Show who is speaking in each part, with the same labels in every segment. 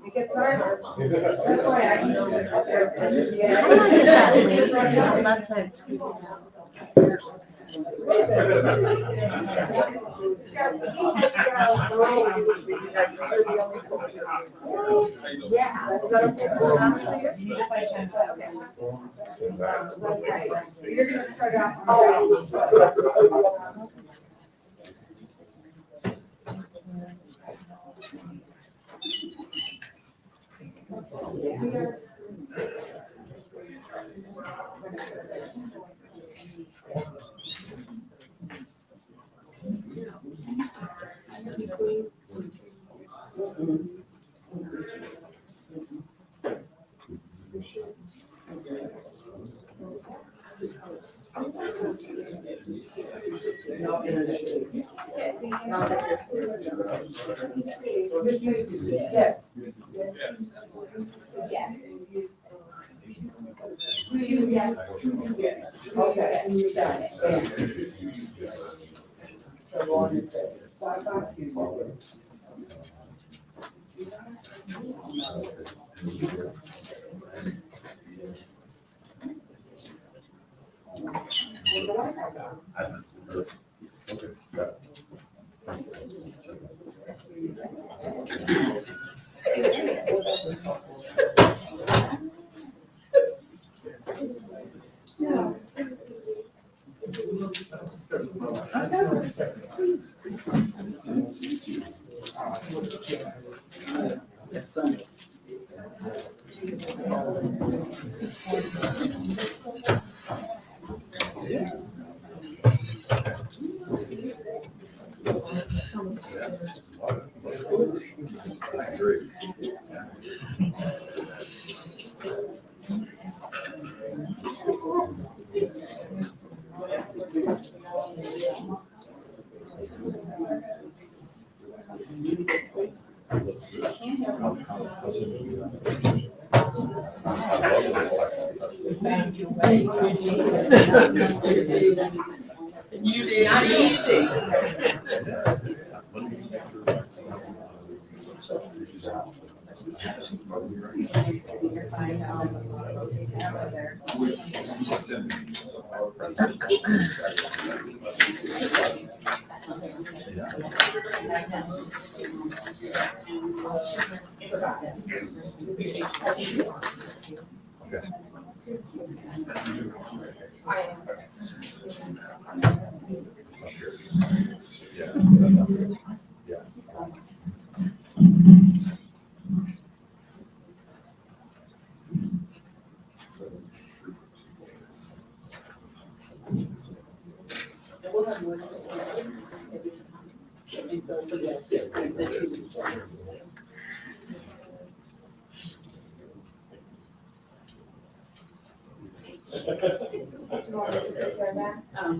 Speaker 1: It gets harder. That's why I know that
Speaker 2: I'd love to tweet it out.
Speaker 1: Yeah. Is that okay for you? Okay. You're gonna start off. Yes. Yes. Okay.
Speaker 3: Not easy.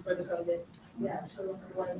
Speaker 1: For the COVID. Yeah. Okay.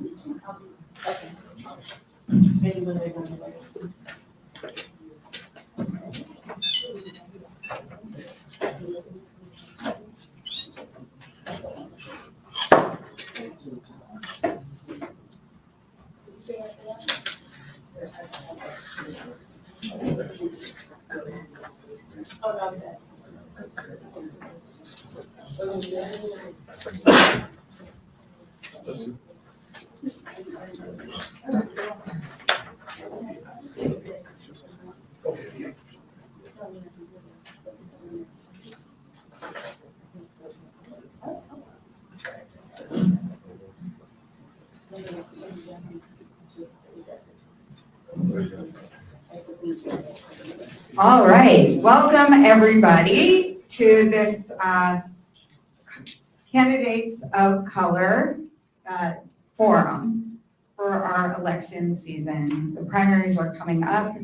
Speaker 4: All right, welcome everybody to this Candidates of Color forum for our election season. The primaries are coming up,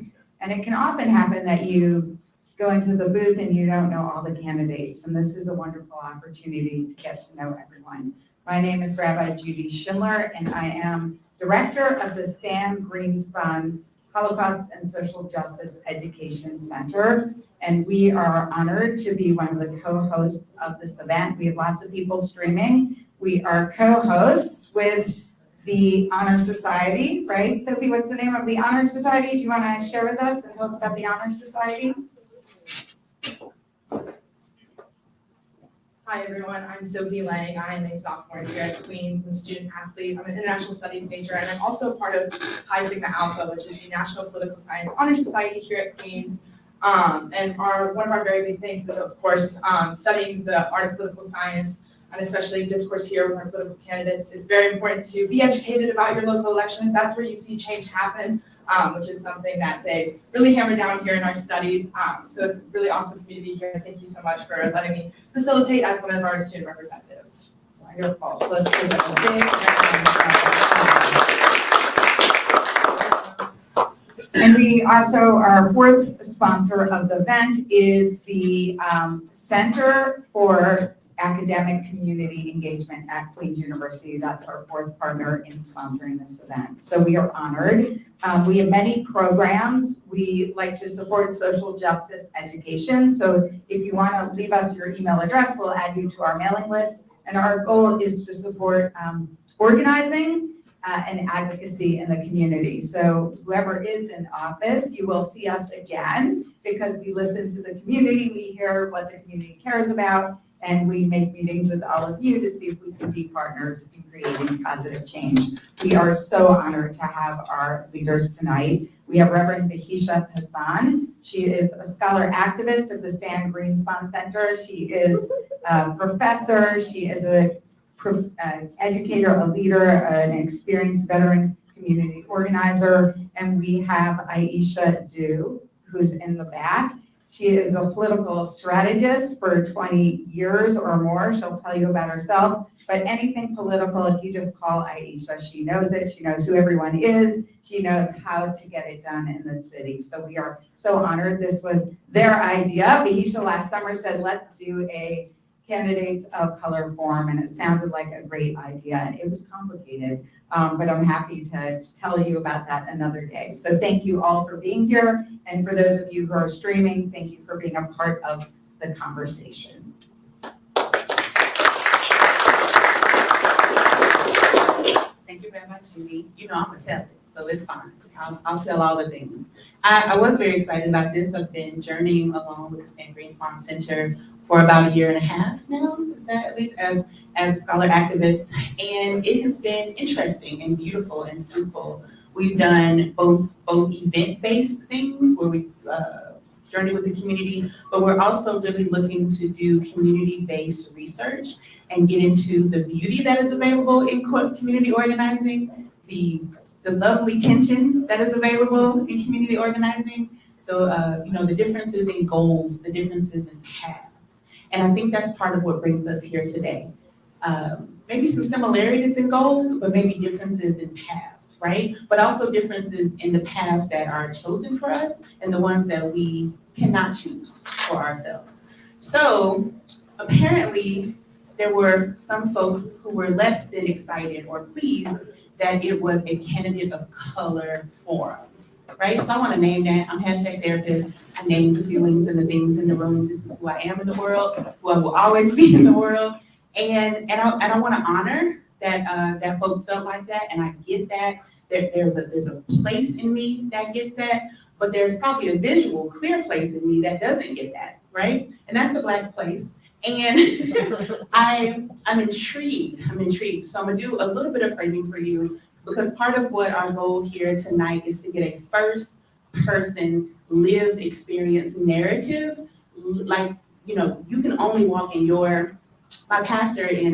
Speaker 4: and it can often happen that you go into the booth and you don't know all the candidates, and this is a wonderful opportunity to get to know everyone. My name is Rabbi Judy Schiller, and I am director of the Stan Greenspan Holocaust and Social Justice Education Center, and we are honored to be one of the co-hosts of this event. We have lots of people streaming. We are co-hosts with the Honor Society, right? Sophie, what's the name of the Honor Society? Do you want to share with us and tell us about the Honor Society?
Speaker 5: Hi everyone, I'm Sophie Lang. I am a sophomore here at Queens and a student athlete. I'm an international studies major and I'm also a part of Pi Sigma Alpha, which is the National Political Science Honor Society here at Queens. And one of our very big things is, of course, studying the art of political science and especially discourse here with our political candidates. It's very important to be educated about your local elections. That's where you see change happen, which is something that they really hammer down here in our studies. So it's really awesome for me to be here. Thank you so much for letting me facilitate as one of our student representatives.
Speaker 4: Wonderful. So let's give it a big And we also, our fourth sponsor of the event is the Center for Academic Community Engagement at Queen's University. That's our fourth partner in sponsoring this event. So we are honored. We have many programs. We like to support social justice education. So if you want to leave us your email address, we'll add you to our mailing list. And our goal is to support organizing and advocacy in the community. So whoever is in office, you will see us again because we listen to the community, we hear what the community cares about, and we make meetings with all of you to see if we can be partners in creating positive change. We are so honored to have our leaders tonight. We have Reverend Mcfadden. She is a scholar activist of the Stan Greenspon Center. She is a professor. She is a educator, a leader, an experienced veteran community organizer. And we have Aisha Du, who's in the back. She is a political strategist for 20 years or more. She'll tell you about herself. But anything political, if you just call Aisha, she knows it. She knows who everyone is. She knows how to get it done in the city. So we are so honored. This was their idea. Aisha last summer said, let's do a candidates of color forum, and it sounded like a great idea. And it was complicated, but I'm happy to tell you about that another day. So thank you all for being here. And for those of you who are streaming, thank you for being a part of the conversation.
Speaker 3: Thank you very much, Judy. You know I'm gonna tell it, so it's fine. I'll tell all the things. I was very excited about this. I've been journeying along with the Stan Greenspon Center for about 1.5 years now, is that at least as a scholar activist, and it has been interesting and beautiful and fruitful. We've done both event-based things where we journey with the community, but we're also really looking to do community-based research and get into the beauty that is available in community organizing, the lovely tension that is available in community organizing, the differences in goals, the differences in paths. And I think that's part of what brings us here today. Maybe some similarities in goals, but maybe differences in paths, right? But also differences in the paths that are chosen for us and the ones that we cannot choose for ourselves. So apparently there were some folks who were less than excited or pleased that it was a candidate of color forum, right? So I want to name that. I'm #therapist. I name the feelings and the things in the room. This is who I am in the world, who I will always be in the world. And I want to honor that folks felt like that, and I get that. There's a place in me that gets that, but there's probably a visual, clear place in me that doesn't get that, right? And that's the Black place. And I'm intrigued. So I'm gonna do a little bit of framing for you, because part of what our goal here tonight is to get a first person lived experience narrative. Like, you can only walk in my pastor in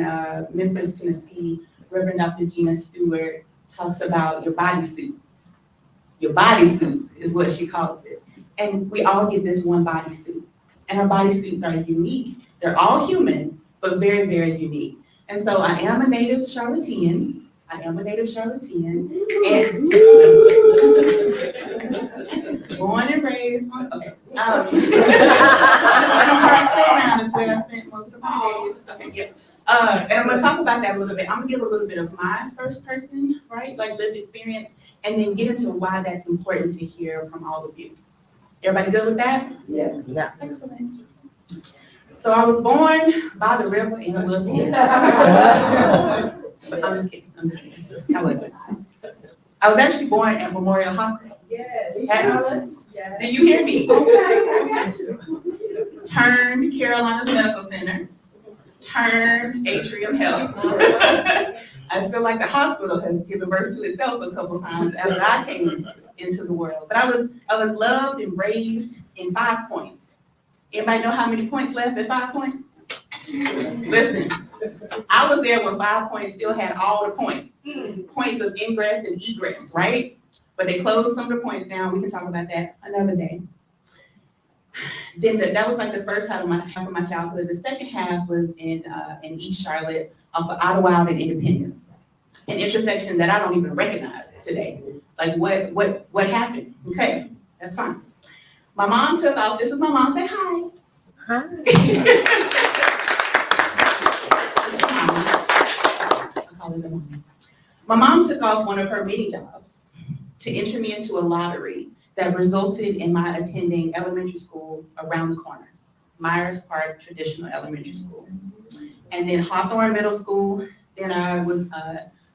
Speaker 3: Memphis, Tennessee, Reverend Dr. Gina Stewart, talks about your bodysuit. Your bodysuit is what she calls it. And we all get this one bodysuit. And our bodysuits are unique. They're all human, but very, very unique. And so I am a native Charlottean. And born and raised, okay. Around is where I spent most of my days. Okay, yeah. And I'm gonna talk about that a little bit. I'm gonna give a little bit of my first person, right, like lived experience, and then get into why that's important to hear from all of you. Everybody good with that?
Speaker 1: Yes.
Speaker 3: Yeah. Excellent. So I was born by the river in a little tent. I'm just kidding. I'm just kidding. I wasn't. I was actually born at Memorial Hospital.
Speaker 1: Yes.
Speaker 3: Do you hear me?
Speaker 1: Okay, I got you.
Speaker 3: Turned Carolina's Medical Center, turned Atrium Health. I feel like the hospital has given birth to itself a couple times after I came into the world. But I was loved and raised in 5 Points. Anybody know how many points left at 5 Points? Listen, I was there when 5 Points still had all the points. Points of ingress and egress, right? But they closed some of the points down. We can talk about that another day. Then that was like the first half of my childhood. The second half was in East Charlotte, off of Ottawa and Independence, an intersection that I don't even recognize today. Like what happened? Okay, that's fine. My mom took off. This is my mom. Say hi.
Speaker 2: Hi.
Speaker 3: My mom took off one of her many jobs to enter me into a lottery that resulted in my attending elementary school around the corner, Myers Park Traditional Elementary School. And then Hawthorne Middle School. Then I was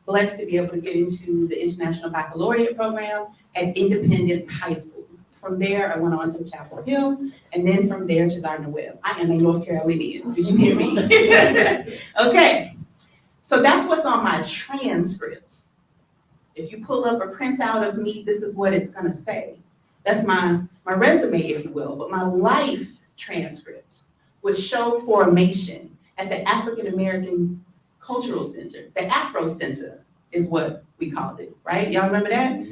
Speaker 3: blessed to be able to get into the International Baccalaureate program at Independence High School. From there, I went on to Chapel Hill, and then from there to Gardner Webb. I am a North Carolinian. Do you hear me? Okay, so that's what's on my transcript. If you pull up a printout of me, this is what it's gonna say. That's my resume, if you will, but my life transcript would show formation at the African American Cultural Center. The Afro Center is what we called it, right? Y'all remember that?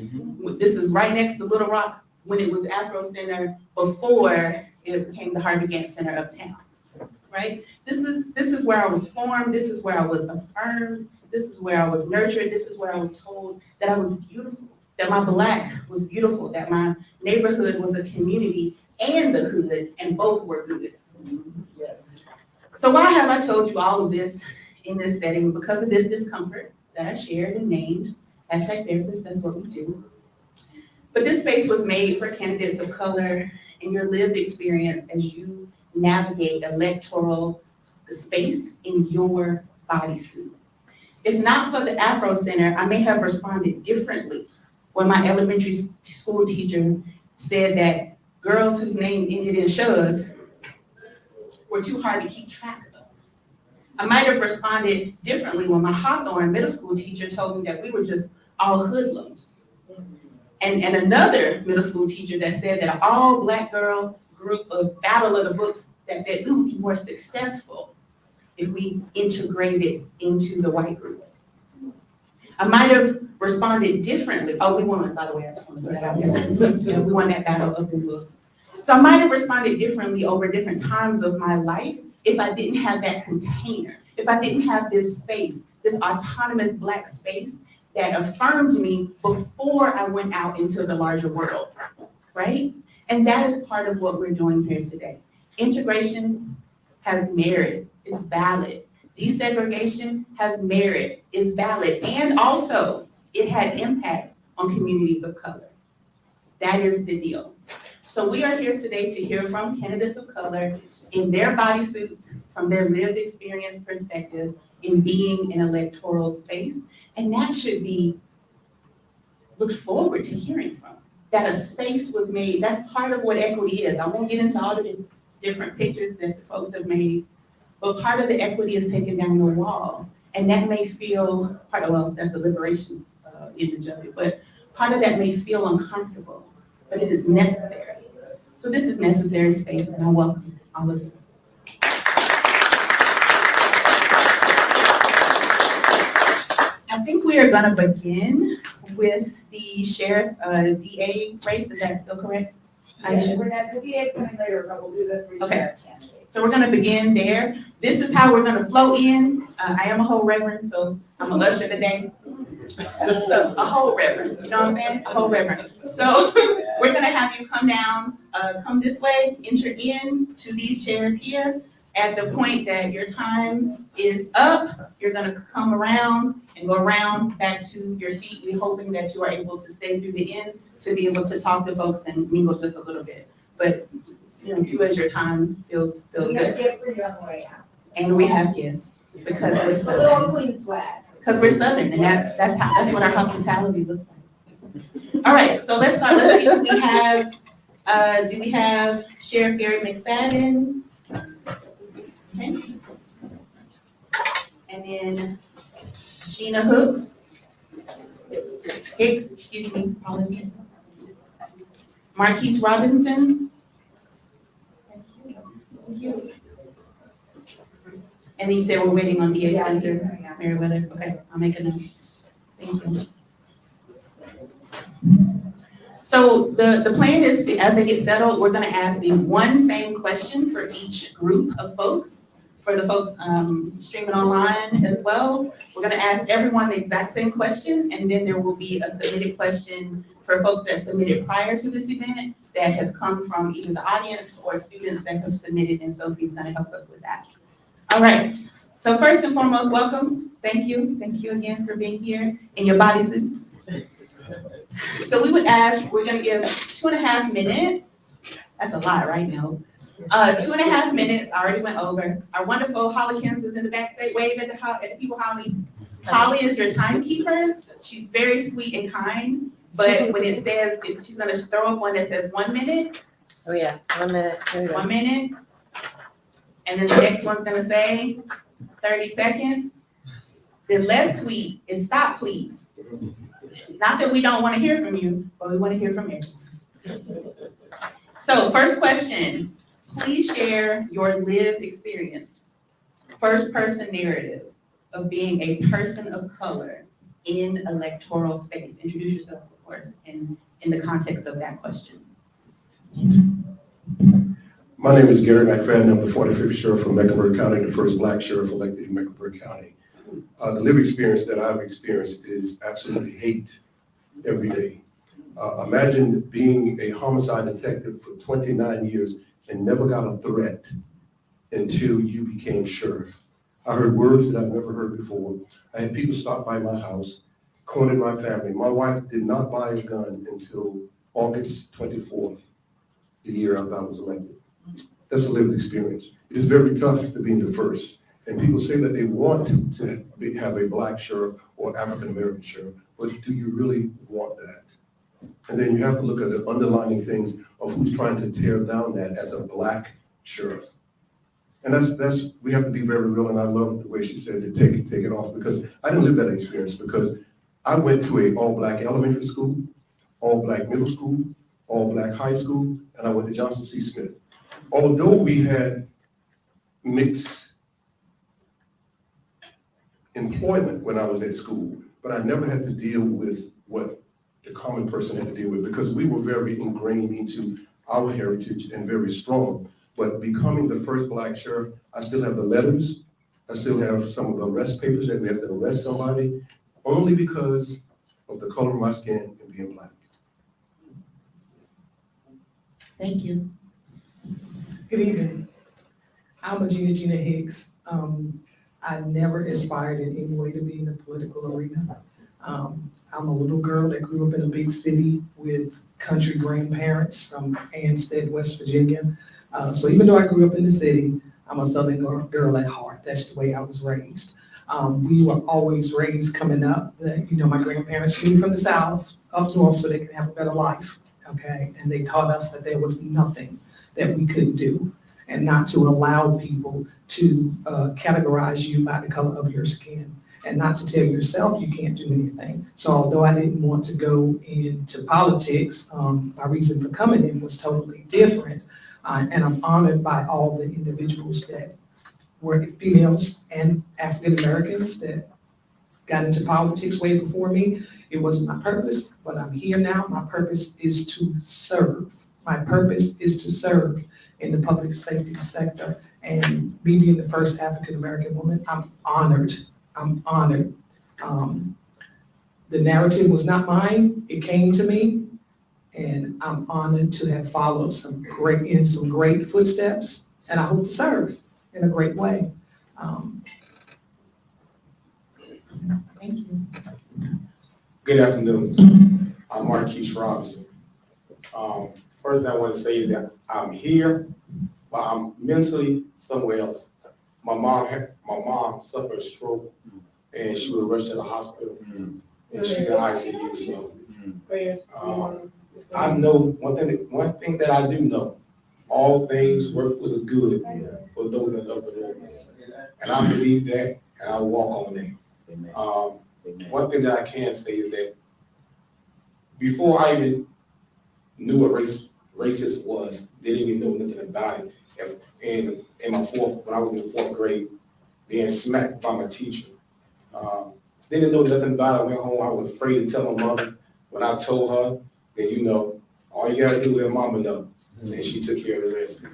Speaker 3: This is right next to Little Rock when it was the Afro Center before it became the Harvey Gantt Center uptown, right? This is where I was formed. This is where I was affirmed. This is where I was nurtured. This is where I was told that I was beautiful, that my Black was beautiful, that my neighborhood was a community and the hood, and both were good.
Speaker 1: Yes.
Speaker 3: So why have I told you all of this in this setting? Because of this discomfort that I shared and named. #therapist, that's what we do. But this space was made for candidates of color and your lived experience as you navigate electoral space in your bodysuit. If not for the Afro Center, I may have responded differently when my elementary school teacher said that girls whose name ended in "shuz" were too hard to keep track of. I might have responded differently when my Hawthorne middle school teacher told me that we were just all hoodlums. And another middle school teacher that said that an all Black girl group of Battle of the Books, that we would be more successful if we integrated into the white groups. I might have responded differently. Oh, we won, by the way, I just want to put that out there. Yeah, we won that Battle of the Books. So I might have responded differently over different times of my life if I didn't have that container, if I didn't have this space, this autonomous Black space that affirmed me before I went out into the larger world, right? And that is part of what we're doing here today. Integration has merit, is valid. Desegregation has merit, is valid, and also it had impact on communities of color. That is the deal. So we are here today to hear from candidates of color in their bodysuits, from their lived experience perspective in being in electoral space. And that should be looked forward to hearing from. That a space was made, that's part of what equity is. I won't get into all the different pictures that the folks have made, but part of the equity is taking down the wall. And that may feel, that's the liberation image of it, but part of that may feel uncomfortable, but it is necessary. So this is necessary space, and I welcome all of you. I think we are going to begin with the sheriff, DA race. Is that still correct?
Speaker 1: Yeah, we're not, the DA is coming later, but we'll do the three sheriff candidates.
Speaker 3: So we're going to begin there. This is how we're going to flow in. I am a whole reverend, so I'm a usher today. So a whole reverend, you know what I'm saying? A whole reverend. So we're going to have you come down, come this way, enter in to these chairs here. At the point that your time is up, you're going to come around and go around back to your seat. We're hoping that you are able to stay through the end to be able to talk to folks and mingle just a little bit. But you know, do as your time feels
Speaker 1: We
Speaker 3: good.
Speaker 1: have a gift for you on the way out.
Speaker 3: And we have gifts because we're
Speaker 1: A
Speaker 3: so
Speaker 1: little clean swag.
Speaker 3: Because we're Southern, and that's what our hospitality looks like. All right, so let's start. Let's see if do we have Sheriff Gary Mcfadden? Okay. And then Gina Higgs, excuse me, apologies. Markeish Robinson. And then you said we're waiting on DA Spencer, Meriwether. Okay, I'll make a note. Thank you. So the plan is to, as they get settled, we're gonna ask the one same question for each group of folks. For the folks streaming online as well, we're gonna ask everyone the exact same question, and then there will be a submitted question for folks that submitted prior to this event that have come from either the audience or students that have submitted, and Sophie's gonna help us with that. All right, so first and foremost, welcome. Thank you again for being here in your bodysuits. So we would ask, we're gonna give 2.5 minutes. That's a lot right now. 2.5 minutes, I already went over. Our wonderful Hollikins is in the back, say wave at the people, Holly. Holly is your timekeeper. She's very sweet and kind, but when it says, she's gonna throw up one that says 1 minute.
Speaker 2: Oh yeah, 1 minute. There we go.
Speaker 3: 1 minute. And then the next one's gonna say 30 seconds. The less sweet is stop, please. Not that we don't wanna hear from you, but we wanna hear from everyone. So first question, please share your lived experience, first person narrative of being a person of color in electoral space. Introduce yourself, of course, in the context of that question.
Speaker 6: My name is Gary Mcfadden. I'm the 45th sheriff from Mecklenburg County, the first Black sheriff elected in Mecklenburg County. The lived experience that I've experienced is absolutely hate every day. Imagine being a homicide detective for 29 years and never got a threat until you became sheriff. I heard words that I've never heard before. I had people stop by my house, cornered my family. My wife did not buy a gun until August 24th, the year after I was elected. That's a lived experience. It is very tough to be in the first. And people say that they want to have a Black sheriff or African-American sheriff, but do you really want that? And then you have to look at the underlying things of who's trying to tear down that as a Black sheriff. And that's we have to be very real, and I love the way she said to take it off, because I didn't live that experience, because I went to a all-Black elementary school, all-Black middle school, all-Black high school, and I went to Johnson C. Smith. Although we had mixed employment when I was at school, but I never had to deal with what the common person had to deal with, because we were very ingrained into our heritage and very strong. But becoming the first Black sheriff, I still have the letters. I still have some of the arrest papers that we have to arrest somebody, only because of the color of my skin and being Black.
Speaker 3: Thank you.
Speaker 7: Good evening. I'm Gina Higgs. I never aspired in any way to be in the political arena. I'm a little girl that grew up in a big city with country grandparents from Ansted, West Virginia. So even though I grew up in the city, I'm a Southern girl at heart. That's the way I was raised. We were always raised coming up that, my grandparents moved from the South up north so they could have a better life, okay? And they taught us that there was nothing that we couldn't do, and not to allow people to categorize you by the color of your skin, and not to tell yourself you can't do anything. So although I didn't want to go into politics, my reason for coming in was totally different. And I'm honored by all the individuals that were females and African Americans that got into politics way before me. It wasn't my purpose, but I'm here now. My purpose is to serve. My purpose is to serve in the public safety sector, and me being the first African American woman, I'm honored. I'm honored. The narrative was not mine, it came to me, and I'm honored to have followed some great footsteps, and I hope to serve in a great way.
Speaker 3: Thank you.
Speaker 8: Good afternoon. I'm Markeish Robinson. First thing I want to say is that I'm here, but I'm mentally somewhere else. My mom suffered a stroke and she was rushed to the hospital, and she's in ICU, so.
Speaker 1: Prayers.
Speaker 8: I know, one thing that I do know, all things work for the good for those that love the Lord. And I believe that, and I walk on that. One thing that I can say is that before I even knew what racist was, didn't even know nothing about it. In when I was in the 4th grade, being smacked by my teacher. Didn't know nothing about it. I went home, I was afraid to tell my mother. When I told her, then you know, all you gotta do is let mama know. And she took care of the rest.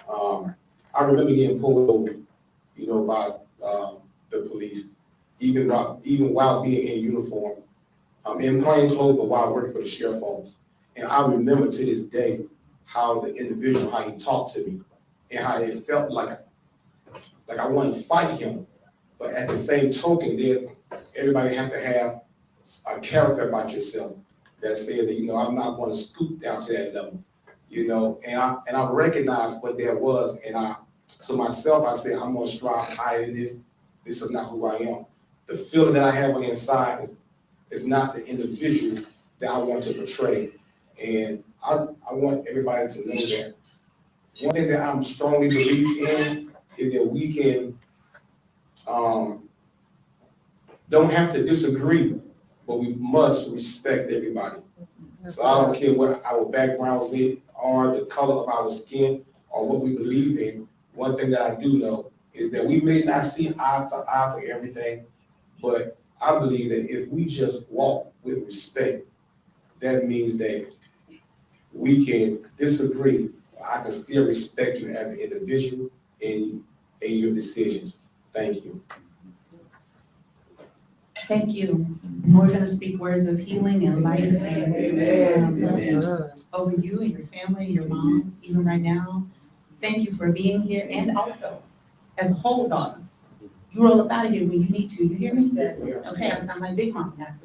Speaker 8: I remember getting pulled over, you know, by the police, even while being in uniform, in plain clothes, but while working for the sheriff's office. And I remember to this day how the individual, how he talked to me, and how it felt like I wanted to fight him. But at the same token, everybody have to have a character about yourself that says that, you know, I'm not going to scoop down to that level, you know, and I recognized what there was, and to myself, I said, I'm going to strive higher than this. This is not who I am. The feeling that I have on the inside is not the individual that I want to portray. And I want everybody to know that one thing that I'm strongly believe in is that we can, don't have to disagree, but we must respect everybody. So I don't care what our backgrounds are, the color of our skin, or what we believe in. One thing that I do know is that we may not see eye to eye for everything, but I believe that if we just walk with respect, that means that we can disagree, but I can still respect you as an individual and your decisions. Thank you.
Speaker 3: Thank you. We're gonna speak words of healing and life over you and your family, your mom, even right now. Thank you for being here, and also as a whole daughter. You roll up out of here when you need to. You hear me? Okay, I sound like Big Mom now.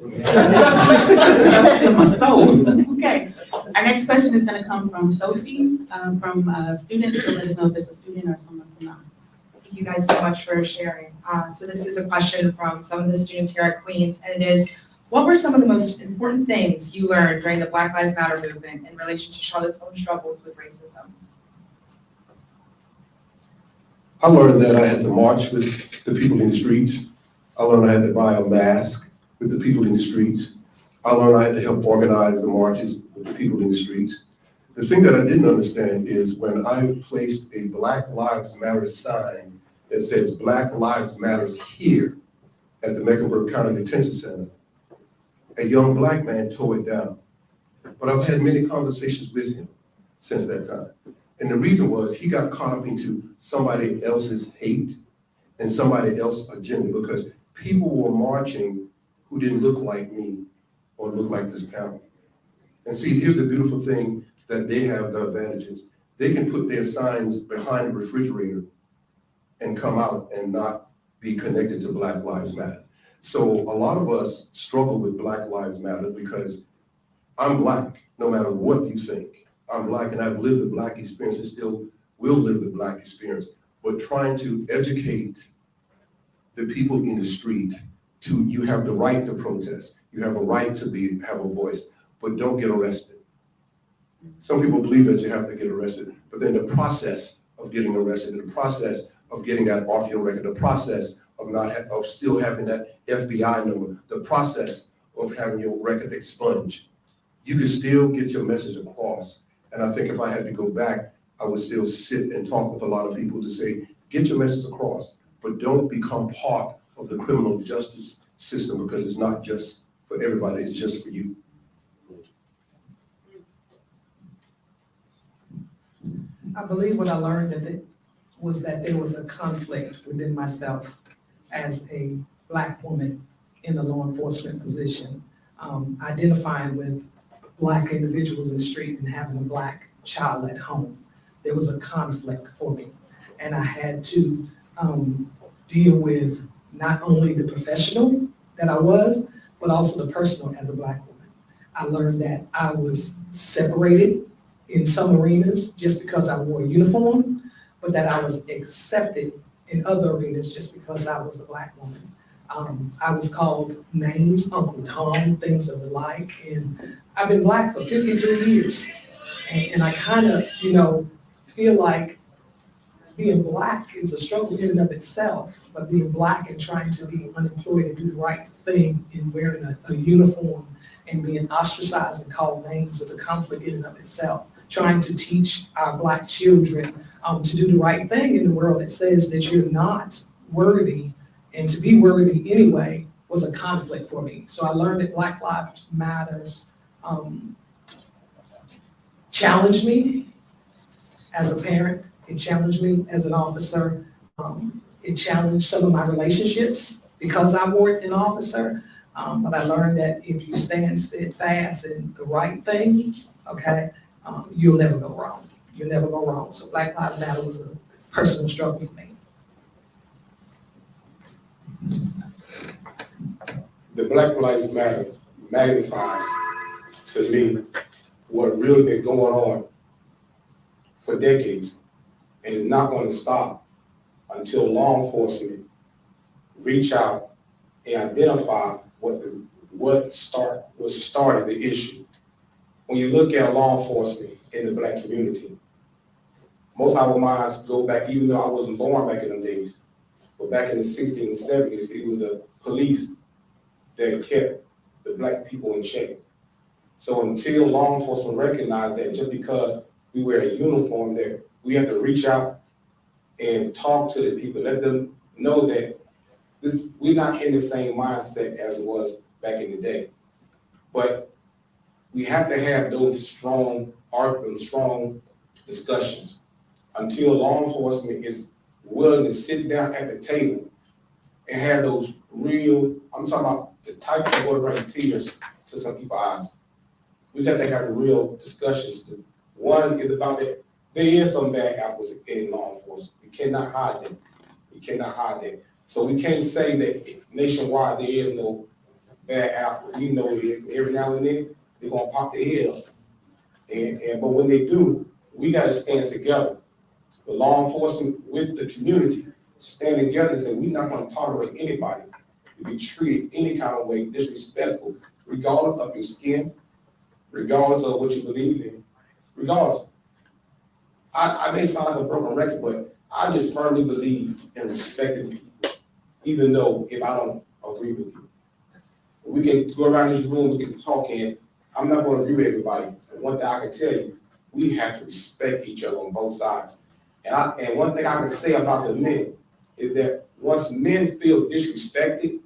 Speaker 3: In my soul. Okay. Our next question is gonna come from Sophie, from students. So let us know if it's a student or someone from now.
Speaker 5: Thank you guys so much for sharing. So this is a question from some of the students here at Queens, and it is, what were some of the most important things you learned during the Black Lives Matter movement in relation to Charlotte's own struggles with racism?
Speaker 6: I learned that I had to march with the people in the streets. I learned I had to buy a mask with the people in the streets. I learned I had to help organize the marches with the people in the streets. The thing that I didn't understand is when I placed a Black Lives Matter sign that says Black Lives Matters here at the Mecklenburg County Detention Center, a young black man tore it down. But I've had many conversations with him since that time. And the reason was he got caught up into somebody else's hate and somebody else's agenda, because people were marching who didn't look like me or look like this panel. And see, here's the beautiful thing that they have, the advantages. They can put their signs behind the refrigerator and come out and not be connected to Black Lives Matter. So a lot of us struggle with Black Lives Matter because I'm Black, no matter what you think. I'm Black and I've lived the Black experience and still will live the Black experience. But trying to educate the people in the street to, you have the right to protest. You have a right to have a voice, but don't get arrested. Some people believe that you have to get arrested, but then the process of getting arrested, the process of getting that off your record, the process of still having that FBI number, the process of having your record expunged, you can still get your message across. And I think if I had to go back, I would still sit and talk with a lot of people to say, get your message across, but don't become part of the criminal justice system, because it's not just for everybody, it's just for you.
Speaker 7: I believe what I learned was that there was a conflict within myself as a Black woman in the law enforcement position, identifying with Black individuals in the street and having a Black child at home. There was a conflict for me, and I had to deal with not only the professional that I was, but also the personal as a Black woman. I learned that I was separated in some arenas just because I wore a uniform, but that I was accepted in other arenas just because I was a Black woman. I was called names, Uncle Tom, things of the like, and I've been Black for 53 years. And I kind of, feel like being Black is a struggle in and of itself, but being Black and trying to be unemployed and do the right thing in wearing a uniform and being ostracized and called names is a conflict in and of itself. Trying to teach our Black children to do the right thing in the world that says that you're not worthy, and to be worthy anyway was a conflict for me. So I learned that Black Lives Matters challenged me as a parent. It challenged me as an officer. It challenged some of my relationships because I weren't an officer. But I learned that if you stand steadfast in the right thing, okay, you'll never go wrong. You'll never go wrong. So Black Lives Matter was a personal struggle for me.
Speaker 8: The Black Lives Matter magnifies to me what really been going on for decades, and it's not going to stop until law enforcement reach out and identify what started the issue. When you look at law enforcement in the Black community, most of our minds go back, even though I wasn't born back in them days, but back in the 60s and 70s, it was the police that kept the Black people in check. So until law enforcement recognized that just because we wear a uniform, that we have to reach out and talk to the people, let them know that we're not in the same mindset as it was back in the day. But we have to have those strong discussions until law enforcement is willing to sit down at the table and have those real, I'm talking about the type of going to bring tears to some people's eyes. We got to have the real discussions. One is about that there is some bad apples in law enforcement. We cannot hide them. We cannot hide them. So we can't say that nationwide there is no bad apples. We know it is. Every now and then they're gonna pop their head up. But when they do, we gotta stand together. The law enforcement with the community, stand together and say, we're not gonna tolerate anybody to be treated any kind of way disrespectful, regardless of your skin, regardless of what you believe in, regardless. I may sound like a broken record, but I just firmly believe in respecting people, even though if I don't agree with you. We can go around this room, we can talk, and I'm not going to agree with everybody. But one thing I can tell you, we have to respect each other on both sides. And one thing I can say about the men is that once men feel disrespected,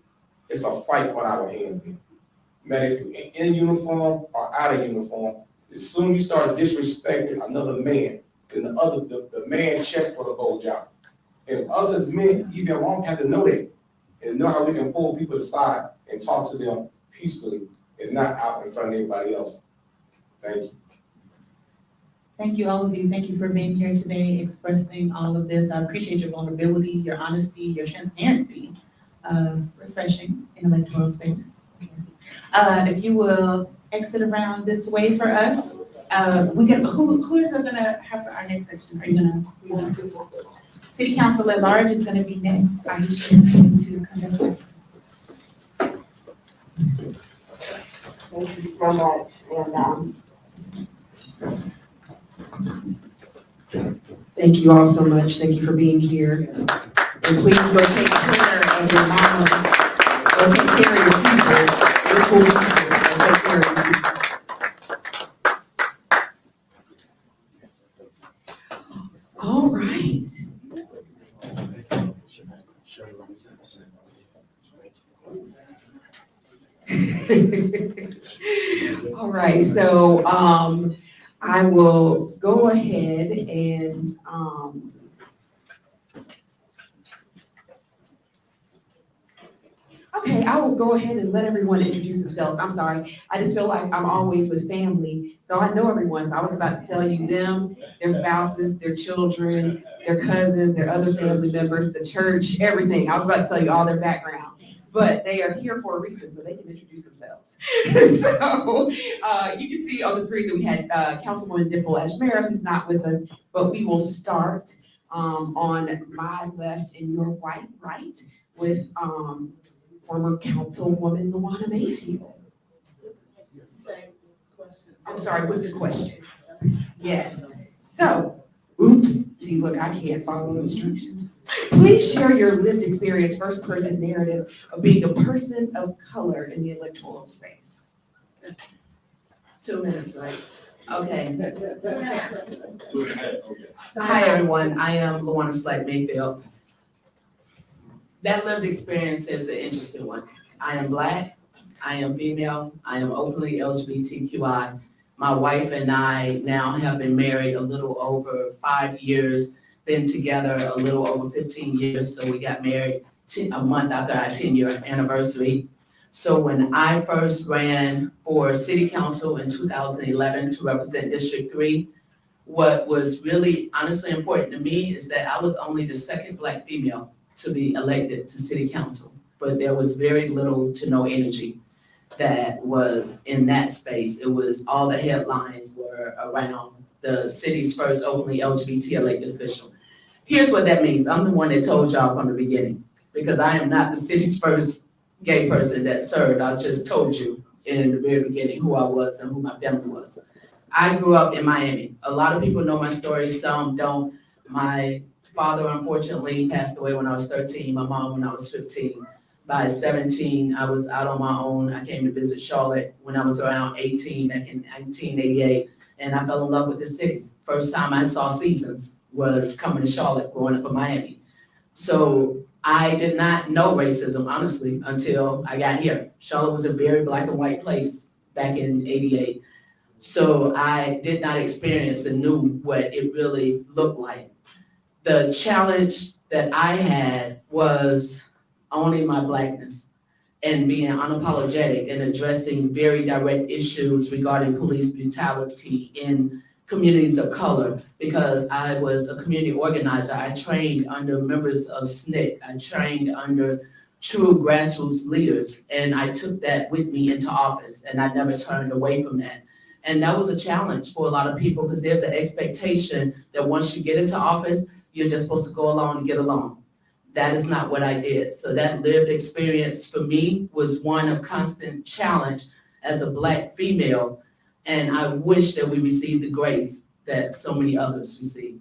Speaker 8: it's a fight on our hands. Man, if you're in uniform or out of uniform, as soon as you start disrespecting another man, then the man chest for the bulge out. And us as men, even wrong, have to know that and know how we can pull people aside and talk to them peacefully and not out in front of everybody else. Thank you.
Speaker 3: Thank you, all of you. Thank you for being here today, expressing all of this. I appreciate your vulnerability, your honesty, your transparency. Refreshing in electoral space. If you will exit around this way for us. Who is gonna have for our next section? Are you gonna City Council at large is gonna be next. Aisha is going to conduct.
Speaker 1: Thank you so much. And thank you all so much. Thank you for being here. And please go take care of your mom. Go take care of your people. Your cool people. Go take care of your people. All right. All right, so I will go ahead and okay, I will go ahead and let everyone introduce themselves. I'm sorry, I just feel like I'm always with family, so I know everyone. So I was about to tell you them, their spouses, their children, their cousins, their other family members, the church, everything. I was about to tell you all their background, but they are here for a reason, so they can introduce themselves. So you can see on the screen that we had Councilwoman Dimple Ashmera, who's not with us, but we will start on my left and your right with former Councilwoman Luana Mayfield. I'm sorry, with the question. Yes. So, oops, see, look, I can't follow instructions. Please share your lived experience, first-person narrative of being a person of color in the electoral space.
Speaker 9: 2 minutes, right?
Speaker 1: Okay.
Speaker 9: Hi, everyone. I am Luana Mayfield. That lived experience is an interesting one. I am Black, I am female, I am openly LGBTQI. My wife and I now have been married a little over 5 years, been together a little over 15 years, so we got married a month after our 10-year anniversary. So when I first ran for city council in 2011 to represent District 3, what was really honestly important to me is that I was only the second Black female to be elected to city council, but there was very little to no energy that was in that space. It was, all the headlines were around the city's first openly LGBT elected official. Here's what that means. I'm the one that told y'all from the beginning, because I am not the city's first gay person that served. I just told you in the very beginning who I was and who my family was. I grew up in Miami. A lot of people know my story, some don't. My father unfortunately passed away when I was 13, my mom when I was 15. By 17, I was out on my own. I came to visit Charlotte when I was around 18, back in 1988, and I fell in love with the city. First time I saw seasons was coming to Charlotte, growing up in Miami. So I did not know racism, honestly, until I got here. Charlotte was a very Black and white place back in '88. So I did not experience and knew what it really looked like. The challenge that I had was owning my Blackness and being unapologetic and addressing very direct issues regarding police brutality in communities of color, because I was a community organizer. I trained under members of SNCC. I trained under true grassroots leaders, and I took that with me into office, and I never turned away from that. And that was a challenge for a lot of people, because there's an expectation that once you get into office, you're just supposed to go along and get along. That is not what I did. So that lived experience for me was one of constant challenge as a Black female. And I wish that we received the grace that so many others receive.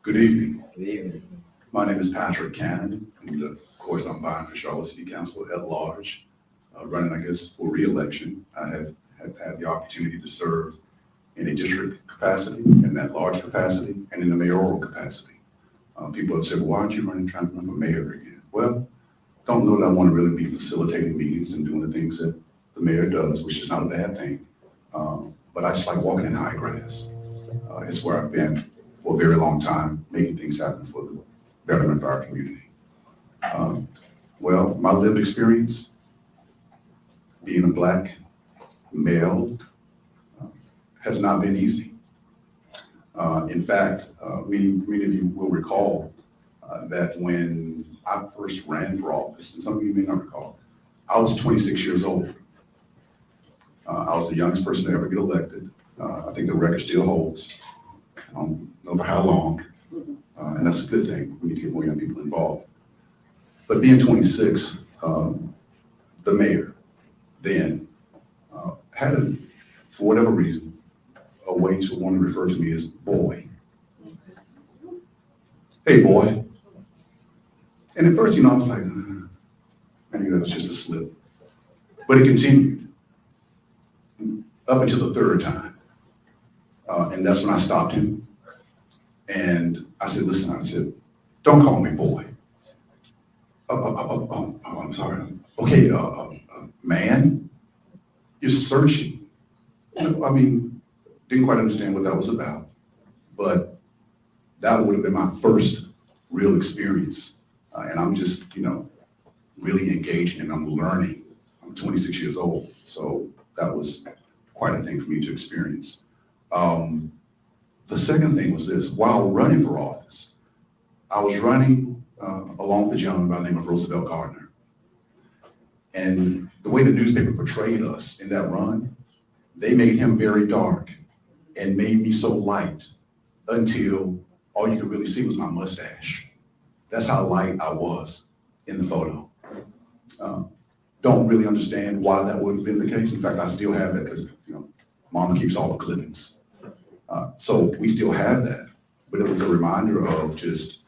Speaker 10: Good evening. Good evening. My name is Patrick Cannon, and of course I'm vying for Charlotte City Council at large, running, I guess, for re-election. I have had the opportunity to serve in a district capacity, in that large capacity, and in the mayoral capacity. People have said, well, why aren't you trying to run for mayor again? Well, don't know that I want to really be facilitating meetings and doing the things that the mayor does, which is not a bad thing. But I just like walking in high grass. It's where I've been for a very long time, making things happen for the betterment of our community. Well, my lived experience, being a Black male, has not been easy. In fact, many of you will recall that when I first ran for office, and some of you may not recall, I was 26 years old. I was the youngest person to ever get elected. I think the record still holds. I don't know for how long, and that's a good thing. We need to get more young people involved. But being 26, the mayor then had, for whatever reason, a way to want to refer to me as boy. Hey, boy. And at first, I was like, maybe that was just a slip. But it continued up until the third time. And that's when I stopped him. And I said, listen, I said, don't call me boy. I'm sorry. Okay, man, you're searching. I mean, didn't quite understand what that was about, but that would have been my first real experience. And I'm just, really engaging and I'm learning. I'm 26 years old, so that was quite a thing for me to experience. The second thing was this: while running for office, I was running along with a gentleman by the name of Roosevelt Gardner. And the way the newspaper portrayed us in that run, they made him very dark and made me so light until all you could really see was my mustache. That's how light I was in the photo. Don't really understand why that would have been the case. In fact, I still have that because, Mama keeps all the clippings. So we still have that, but it was a reminder of just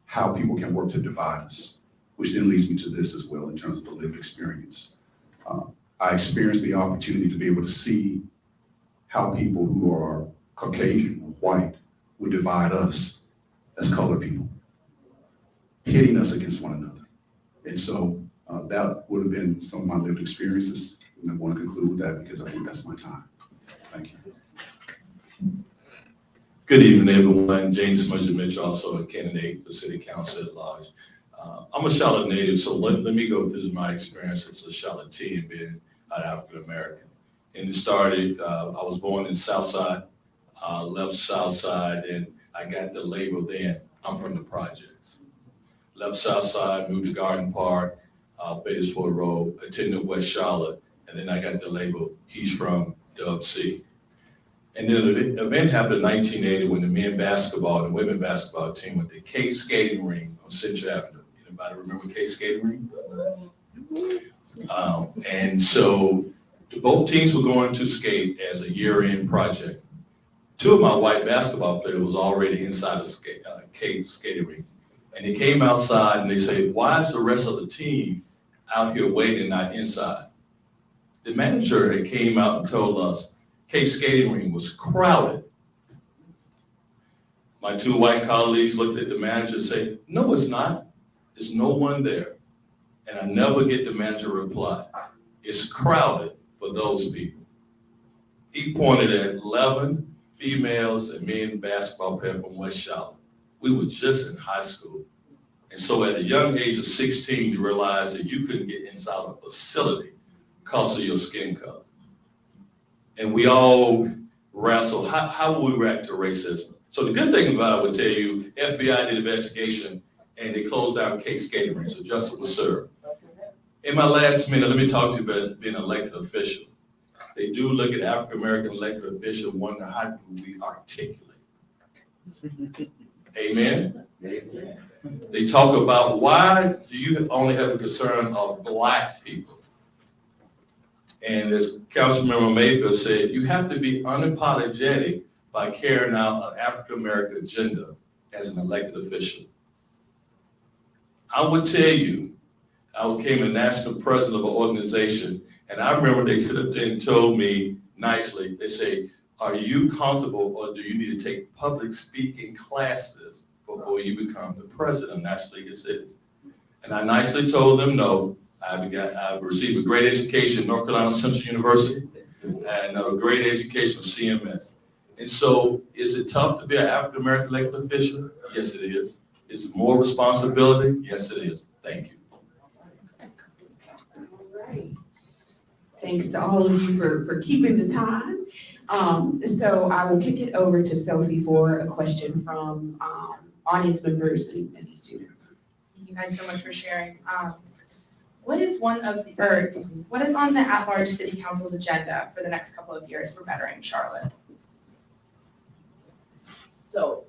Speaker 10: how people can work to divide us, which then leads me to this as well in terms of the lived experience. I experienced the opportunity to be able to see how people who are Caucasian or white would divide us as colored people, pitting us against one another. And so that would have been some of my lived experiences. And I want to conclude with that because I think that's my time. Thank you.
Speaker 11: Good evening, everyone. James Mitchell, also a candidate for City Council at large. I'm a Charlotte native, so let me go through my experience as a Charlottean being an African American. And it started, I was born in Southside, left Southside, and I got the label then, I'm from the projects. Left Southside, moved to Garden Park, Bakersford Road, attended West Charlotte, and then I got the label, he's from Dub C. And then an event happened in 1980 when the men basketball and women basketball team went to K skating ring on Central Avenue. Anybody remember K skating ring? And so both teams were going to skate as a year-end project. Two of my white basketball players was already inside the K skating ring. And they came outside and they said, why is the rest of the team out here waiting, not inside? The manager had came out and told us K skating ring was crowded. My two white colleagues looked at the manager and said, no, it's not. There's no one there. And I never get the manager reply. It's crowded for those people. He pointed at 11 females and men basketball players from West Charlotte. We were just in high school. And so at a young age of 16, you realized that you couldn't get inside a facility because of your skin color. And we all wrestle, how will we react to racism? So the good thing about it, I would tell you, FBI did an investigation and they closed down K skating ring, so justice was served. In my last minute, let me talk to you about being an elected official. They do look at African-American elected officials, wonder how do we articulate. Amen? They talk about why do you only have a concern of Black people? And as Councilmember Mayfield said, you have to be unapologetic by carrying out an African-American agenda as an elected official. I would tell you, I became a national president of an organization, and I remember they sit up there and told me nicely, they say, are you comfortable or do you need to take public speaking classes before you become the president of National League of Cities? And I nicely told them no. I've received a great education at North Carolina Central University and a great education at CMS. And so is it tough to be an African-American elected official? Yes, it is. Is it more responsibility? Yes, it is. Thank you.
Speaker 1: Thanks to all of you for keeping the time. So I will kick it over to Sophie for a question from audience members and students.
Speaker 5: Thank you guys so much for sharing. What is on the at-large city council's agenda for the next couple of years for bettering Charlotte?
Speaker 9: So,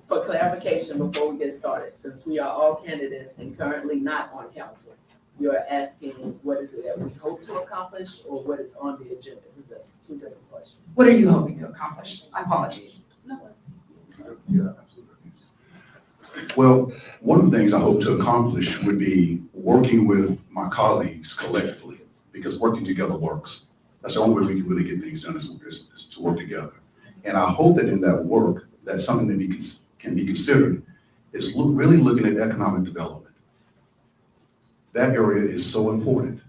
Speaker 9: for clarification, before we get started, since we are all candidates and currently not on council, you're asking what is it that we hope to accomplish or what is on the agenda? Because that's two different questions.
Speaker 5: What are you hoping to accomplish? Apologies.
Speaker 10: Yeah, absolutely. Well, one of the things I hope to accomplish would be working with my colleagues collectively, because working together works. That's the only way we can really get things done is to work together. And I hope that in that work, that's something that can be considered is really looking at economic development. That area is so important.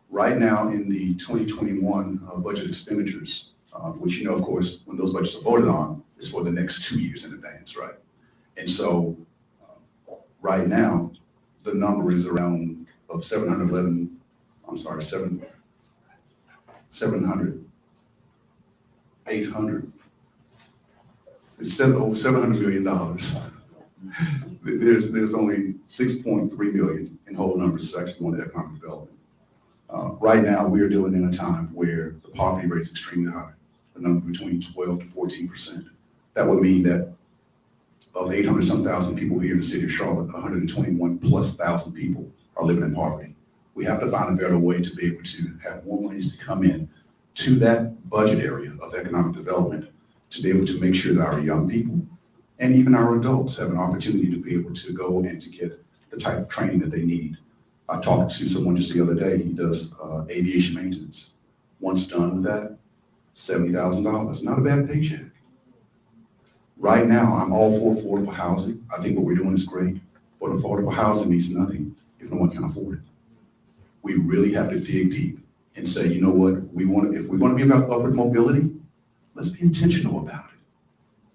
Speaker 10: Right now in the 2021 budget expenditures, which of course, when those budgets are voted on, is for the next 2 years in advance, right? And so right now, the number is around of 700, it's over $700 million. There's only 6.3 million in whole numbers actually on economic development. Right now, we are dealing in a time where the poverty rate is extremely high, a number between 12 to 14%. That would mean that of the 800-some thousand people here in the city of Charlotte, 121,000+ people are living in poverty. We have to find a better way to be able to have more monies to come in to that budget area of economic development to be able to make sure that our young people and even our adults have an opportunity to be able to go and to get the type of training that they need. I talked to someone just the other day, he does aviation maintenance. Once done with that, $70,000, not a bad paycheck. Right now, I'm all for affordable housing. I think what we're doing is great, but affordable housing means nothing if no one can afford it. We really have to dig deep and say, you know what, if we want to be about upward mobility, let's be intentional about it.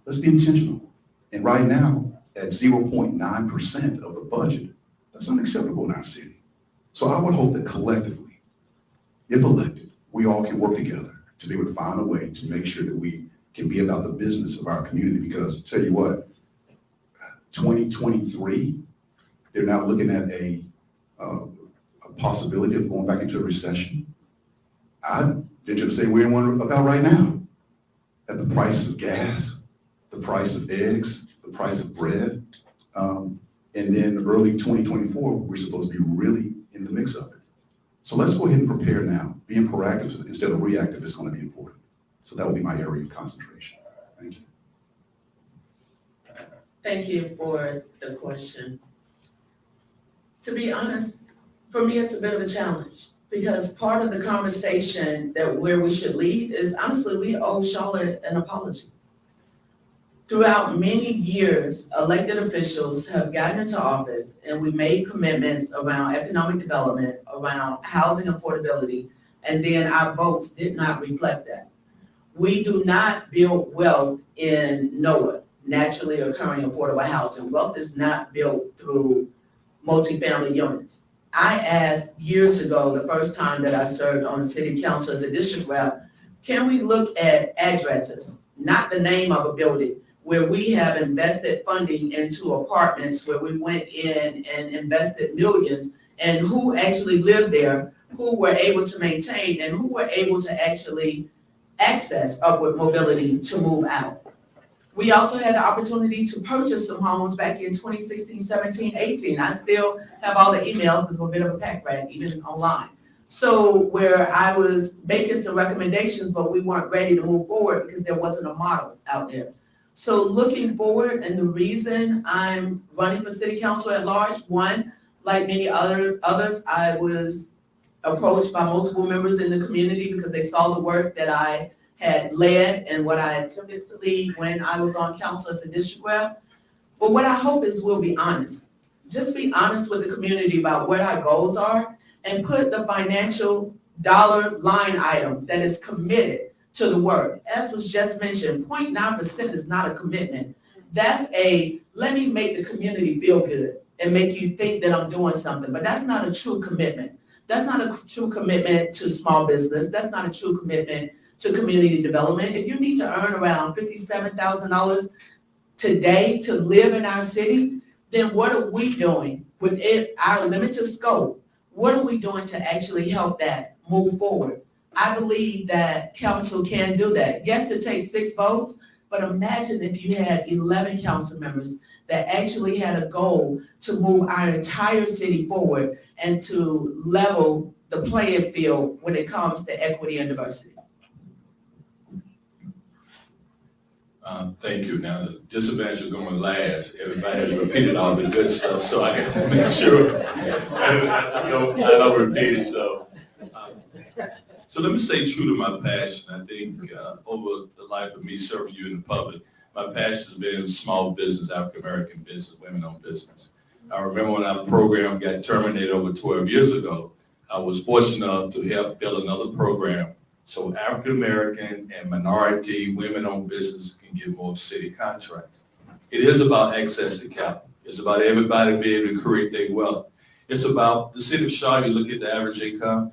Speaker 10: Let's be intentional. And right now, at 0.9% of the budget, that's unacceptable in our city. So I would hope that collectively, if elected, we all can work together to be able to find a way to make sure that we can be about the business of our community. Because tell you what, 2023, they're now looking at a possibility of going back into a recession. I venture to say we're in one about right now. At the price of gas, the price of eggs, the price of bread, and then early 2024, we're supposed to be really in the mix of it. So let's go ahead and prepare now. Being proactive instead of reactive is going to be important. So that will be my area of concentration. Thank you.
Speaker 9: Thank you for the question. To be honest, for me, it's a bit of a challenge because part of the conversation that where we should lead is honestly, we owe Charlotte an apology. Throughout many years, elected officials have gotten into office and we made commitments around economic development, around housing affordability, and then our votes did not reflect that. We do not build wealth in NOAA, naturally occurring affordable housing. Wealth is not built through multifamily units. I asked years ago, the first time that I served on the city council as a district rep, can we look at addresses, not the name of a building, where we have invested funding into apartments, where we went in and invested millions, and who actually lived there, who were able to maintain, and who were able to actually access upward mobility to move out. We also had the opportunity to purchase some homes back in 2016, 17, 18. I still have all the emails because I'm a bit of a pack rat, even online. So where I was making some recommendations, but we weren't ready to move forward because there wasn't a model out there. So looking forward, and the reason I'm running for city council at large, one, like many others, I was approached by multiple members in the community because they saw the work that I had led and what I attempted to lead when I was on council as a district rep. But what I hope is we'll be honest. Just be honest with the community about what our goals are and put the financial dollar line item that is committed to the work. As was just mentioned, 0.9% is not a commitment. That's a, let me make the community feel good and make you think that I'm doing something, but that's not a true commitment. That's not a true commitment to small business. That's not a true commitment to community development. If you need to earn around $57,000 today to live in our city, then what are we doing within our limited scope? What are we doing to actually help that move forward? I believe that council can do that. Yes, it takes 6 votes, but imagine if you had 11 council members that actually had a goal to move our entire city forward and to level the playing field when it comes to equity and diversity.
Speaker 11: Thank you. Now, the disadvantage of going last, everybody has repeated all the good stuff, so I had to make sure I don't repeat it. So let me stay true to my passion. I think over the life of me serving you in the public, my passion has been small business, African-American business, women-owned business. I remember when our program got terminated over 12 years ago, I was fortunate enough to help build another program so African-American and minority women-owned business can get more city contracts. It is about access to capital. It's about everybody being able to create their wealth. It's about the city of Charlotte. You look at the average income.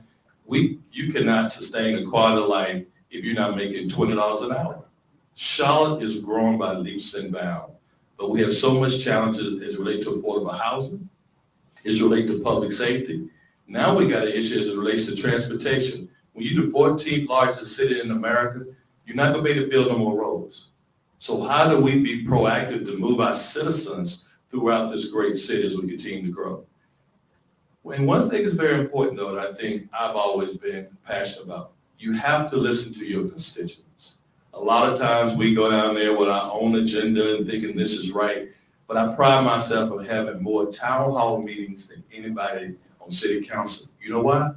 Speaker 11: You cannot sustain a quality of life if you're not making $20 an hour. Charlotte is growing by leaps and bounds, but we have so much challenges as it relates to affordable housing, as it relates to public safety. Now we got an issue as it relates to transportation. When you're the 14th largest city in America, you're not gonna be able to build no more roads. So how do we be proactive to move our citizens throughout this great city as we continue to grow? And one thing is very important, though, that I think I've always been passionate about. You have to listen to your constituents. A lot of times we go down there with our own agenda and thinking this is right, but I pride myself on having more town hall meetings than anybody on city council. You know why?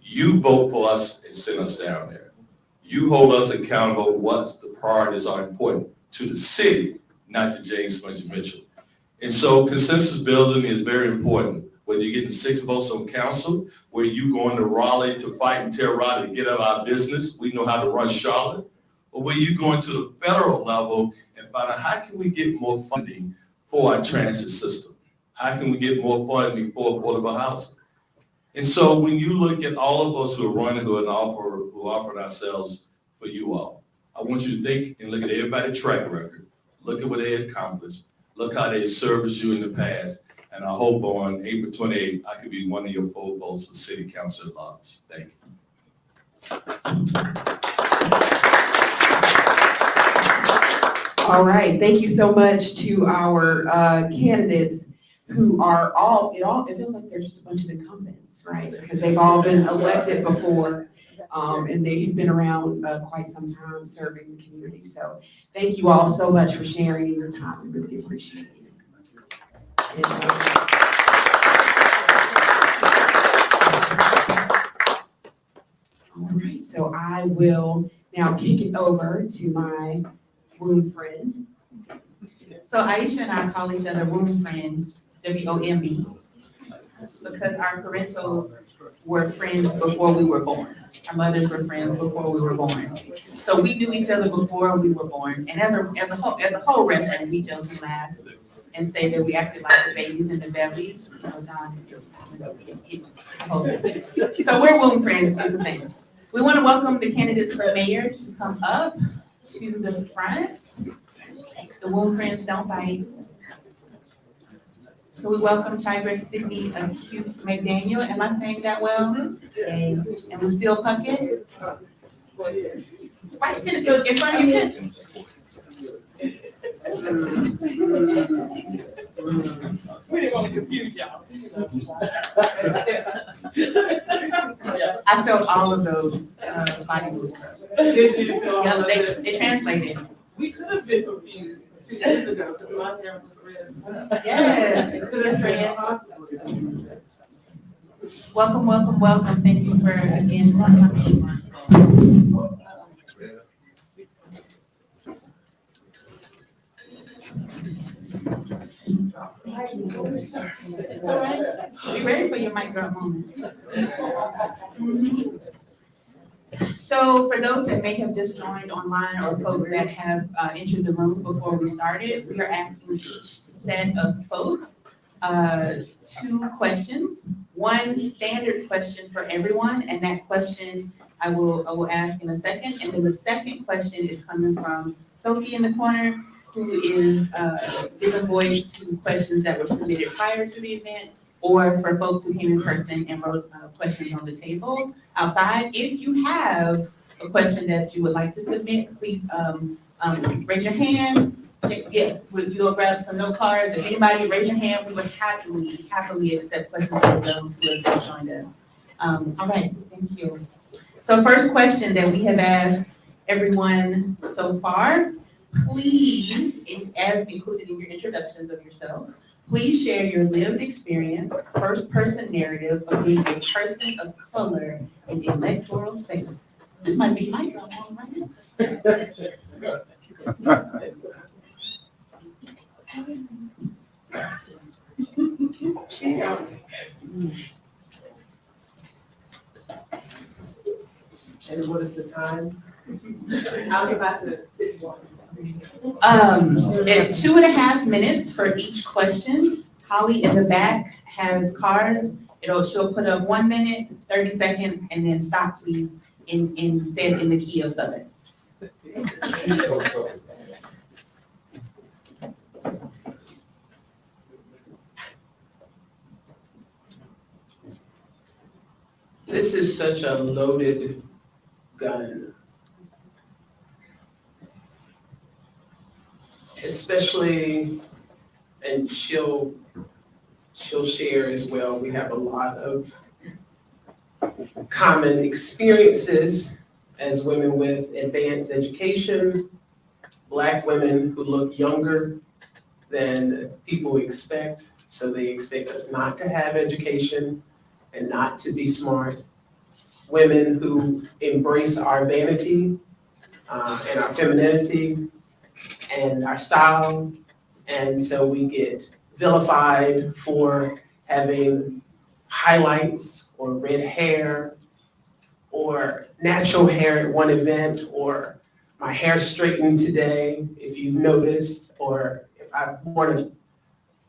Speaker 11: You vote for us and send us down there. You hold us accountable what the priorities are important to the city, not to James Sponge Mitchell. And so consensus building is very important. Whether you're getting 6 votes on council, where you going to Raleigh to fight and tell Raleigh to get out of our business, we know how to run Charlotte, or where you going to the federal level and find out how can we get more funding for our transit system? How can we get more funding for affordable housing? And so when you look at all of us who are running, who offered ourselves for you all, I want you to think and look at everybody's track record. Look at what they accomplished. Look how they serviced you in the past. And I hope on April 28th, I could be one of your 4 votes for city council at large. Thank you.
Speaker 1: All right, thank you so much to our candidates who are it feels like they're just a bunch of incumbents, right? Because they've all been elected before, and they've been around quite some time serving the community. So thank you all so much for sharing your time. We really appreciate it. And, all right, so I will now kick it over to my womb friend.
Speaker 3: So Aisha and I call each other womb friend, WOMB, because our parentals were friends before we were born. Our mothers were friends before we were born. So we knew each other before we were born. And as a whole restaurant, we joke and laugh and say that we acted like the babies in the belly. You know, John. So we're womb friends, is the thing. We want to welcome the candidates for mayor to come up to the front. The womb friends don't bite. So we welcome Tigress Sydney Acute McDaniel. Am I saying that well? Okay. And Lucille Puckett. Right in front of you.
Speaker 12: We didn't want to confuse y'all.
Speaker 3: I felt all of those body moves. Yeah, they translated.
Speaker 12: We could have been confused 2 years ago because my hair was red.
Speaker 3: Yes, that's right. Welcome. Thank you for again coming. All right, be ready for your mic drop moment. So for those that may have just joined online or folks that have entered the room before we started, we are asking each set of folks 2 questions. One standard question for everyone, and that question I will ask in a second. And then the second question is coming from Sophie in the corner, who is giving voice to questions that were submitted prior to the event, or for folks who came in person and wrote questions on the table outside. If you have a question that you would like to submit, please raise your hand. Yes, you'll grab some note cards. If anybody raise your hand, we would happily accept questions from those who have just joined us. All right, thank you. So first question that we have asked everyone so far, please, as included in your introductions of yourself, please share your lived experience, first-person narrative of being a person of color in the electoral space. This might be my drum on right now.
Speaker 12: And what is the time? I'll get back to the city one.
Speaker 3: At 2.5 minutes for each question. Holly in the back has cards. She'll put up 1 minute, 30 seconds, and then stop, please, in the key of Southern.
Speaker 13: This is such a loaded gun. especially, and she'll share as well, we have a lot of common experiences as women with advanced education, Black women who look younger than people expect, so they expect us not to have education and not to be smart. Women who embrace our vanity and our femininity and our style, and so we get vilified for having highlights or red hair or natural hair at one event, or my hair straightened today, if you've noticed, or if I wore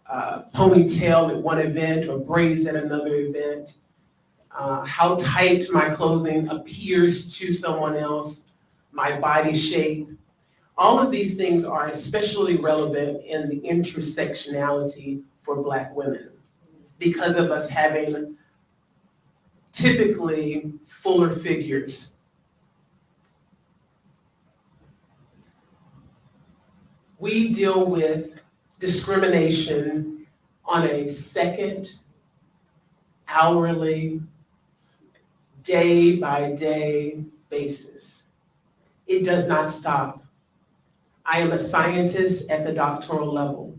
Speaker 13: a ponytail at one event or braids at another event, how tight my clothing appears to someone else, my body shape. All of these things are especially relevant in the intersectionality for Black women because of us having typically fuller figures. We deal with discrimination on a second, hourly, day-by-day basis. It does not stop. I am a scientist at the doctoral level,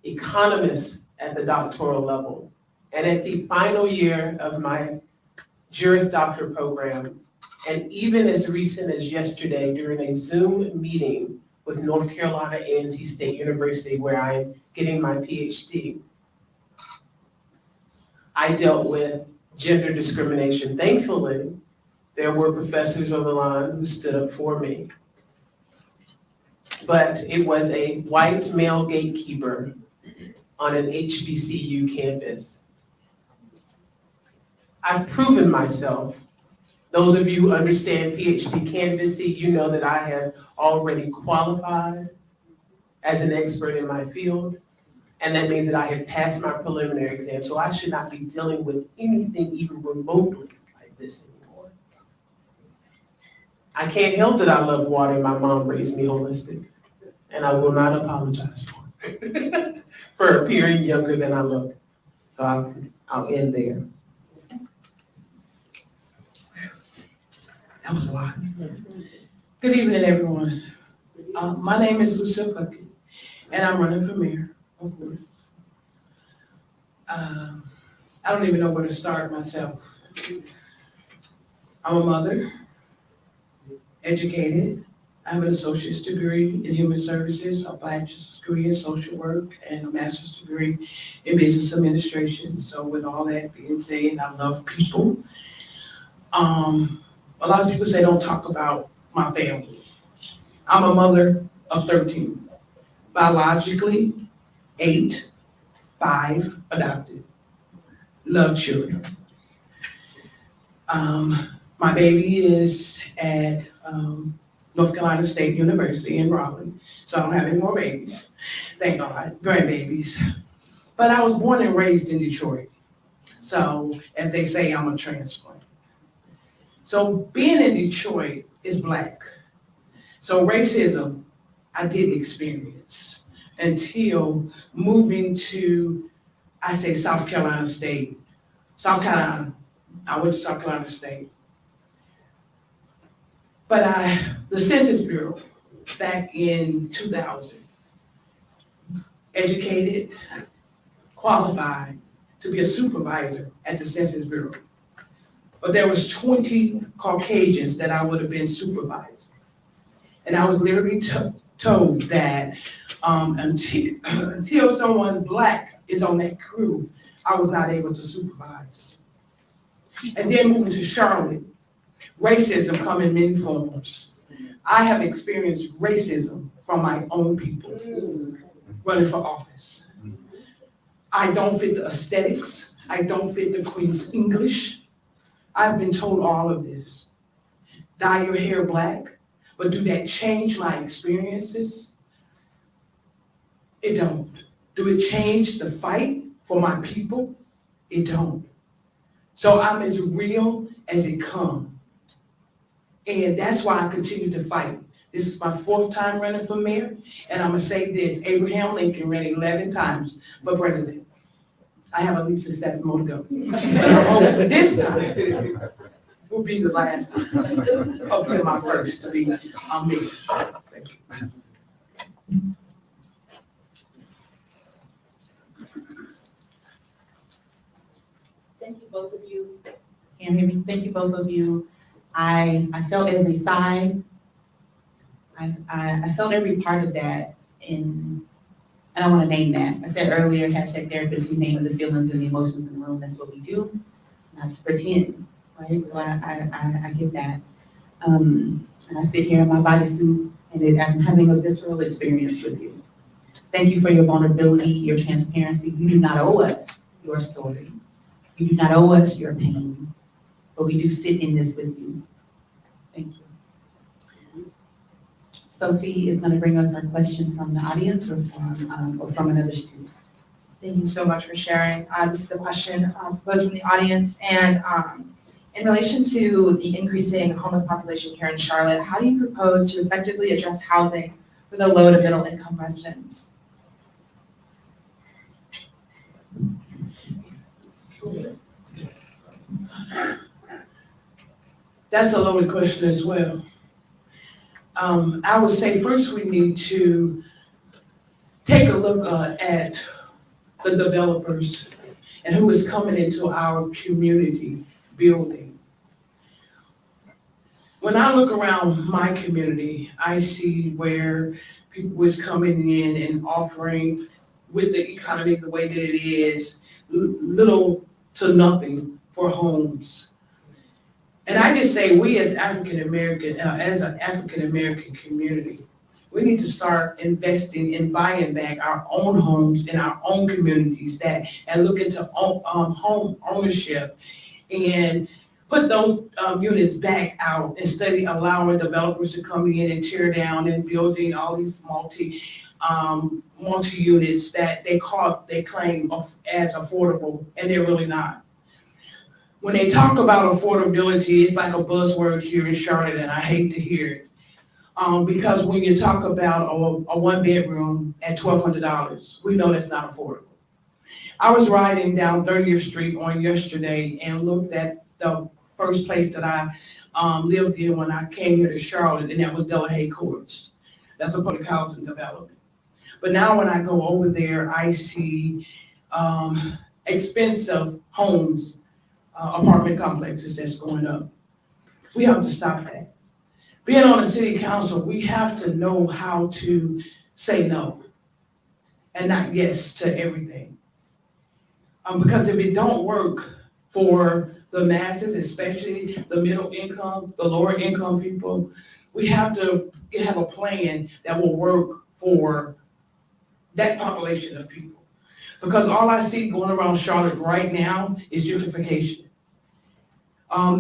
Speaker 13: economist at the doctoral level, and at the final year of my Juris Doctor program, and even as recent as yesterday during a Zoom meeting with North Carolina A&T State University, where I'm getting my PhD, I dealt with gender discrimination. Thankfully, there were professors on the line who stood up for me. But it was a white male gatekeeper on an HBCU campus. I've proven myself. Those of you who understand PhD candidacy, you know that I have already qualified as an expert in my field. And that means that I have passed my preliminary exam, so I should not be dealing with anything even remotely like this anymore. I can't help that I love water. My mom raised me holistic, and I will not apologize for it, for appearing younger than I look. So I'll end there. That was a lot.
Speaker 14: Good evening, everyone. My name is Lucille Puckett, and I'm running for mayor, of course. I don't even know where to start myself. I'm a mother, educated. I have an associate's degree in human services, a bachelor's degree in social work, and a master's degree in business administration. So with all that being said, I love people. A lot of people say don't talk about my family. I'm a mother of 13, biologically 8, 5 adopted, love children. My baby is at North Carolina State University in Raleigh, so I don't have any more babies, thank God, grandbabies. But I was born and raised in Detroit, so as they say, I'm a transplant. So being in Detroit is Black. So racism, I did experience until moving to, I say South Carolina State. South Carolina, I went to South Carolina State. But the Census Bureau, back in 2000, educated, qualified to be a supervisor at the Census Bureau. But there was 20 Caucasians that I would have been supervising. And I was literally told that until someone Black is on that crew, I was not able to supervise. And then moving to Charlotte, racism come in many forms. I have experienced racism from my own people running for office. I don't fit the aesthetics. I don't fit the Queen's English. I've been told all of this. Dye your hair Black, but do that change my experiences? It don't. Do it change the fight for my people? It don't. So I'm as real as it comes. And that's why I continue to fight, This is my 4th time running for mayor, and I'm gonna say this, Abraham Lincoln ran 11 times for president. I have at least 7 more to go. But I'm hoping this time will be the last time. Hopefully my first to be mayor. Thank you.
Speaker 3: Thank you, both of you. Can you hear me? Thank you, both of you. I felt every side. I felt every part of that, and I don't want to name that. I said earlier, #therapists, we name the feelings and the emotions in the room. That's what we do, not to pretend, right? So I get that. And I sit here in my bodysuit, and I'm having a visceral experience with you. Thank you for your vulnerability, your transparency. You do not owe us your story. You do not owe us your pain, but we do sit in this with you. Thank you. Sophie is going to bring us our question from the audience or from another student.
Speaker 5: Thank you so much for sharing. This is a question posed from the audience, and in relation to the increasing homeless population here in Charlotte, how do you propose to effectively address housing for the low to middle income residents?
Speaker 14: That's a loaded question as well. I would say first we need to take a look at the developers and who is coming into our community building. When I look around my community, I see where people is coming in and offering, with the economy the way that it is, little to nothing for homes. And I just say we as African American, as an African American community, we need to start investing in buying back our own homes in our own communities and look into home ownership and put those units back out instead of allowing developers to come in and tear down and building all these multi-units that they claim as affordable, and they're really not. When they talk about affordability, it's like a buzzword here in Charlotte, and I hate to hear it. Because when you talk about a 1-bedroom at $1,200, we know that's not affordable. I was riding down 30th Street on yesterday and looked at the first place that I lived in when I came here to Charlotte, and that was Delahaye Courts. That's a public housing development. But now when I go over there, I see expensive homes, apartment complexes that's going up. We have to stop that. Being on the city council, we have to know how to say no and not yes to everything. Because if it don't work for the masses, especially the middle income, the lower income people, we have to have a plan that will work for that population of people. Because all I see going around Charlotte right now is gentrification.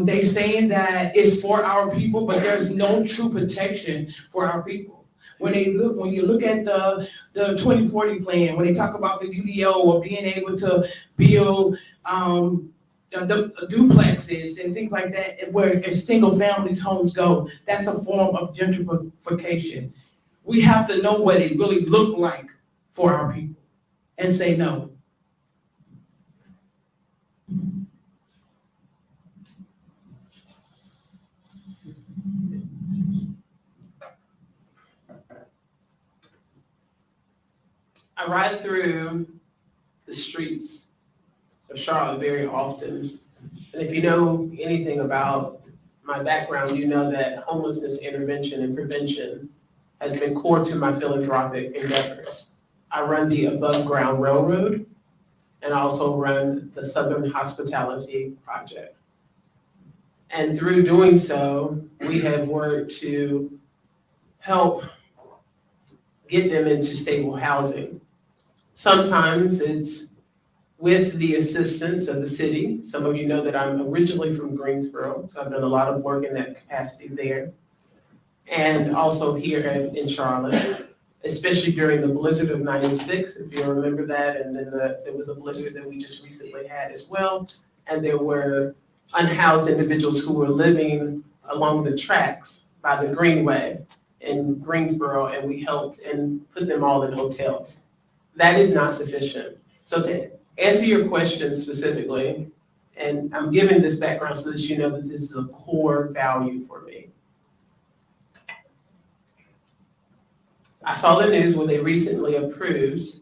Speaker 14: They saying that it's for our people, but there's no true protection for our people. When you look at the 2040 plan, when they talk about the UDO or being able to build the duplexes and things like that, where single families homes go, that's a form of gentrification. We have to know what it really looked like for our people and say no.
Speaker 13: I ride through the streets of Charlotte very often. And if you know anything about my background, you know that homelessness intervention and prevention has been core to my philanthropic endeavors. I run the Above Ground Railroad and also run the Southern Hospitality Project. And through doing so, we have worked to help get them into stable housing. Sometimes it's with the assistance of the city. Some of you know that I'm originally from Greensboro, so I've done a lot of work in that capacity there. And also here in Charlotte, especially during the blizzard of '96, if you remember that, and then there was a blizzard that we just recently had as well. And there were unhoused individuals who were living along the tracks by the Greenway in Greensboro, and we helped and put them all in hotels. That is not sufficient. So to answer your question specifically, and I'm giving this background so that you know that this is a core value for me. I saw the news when they recently approved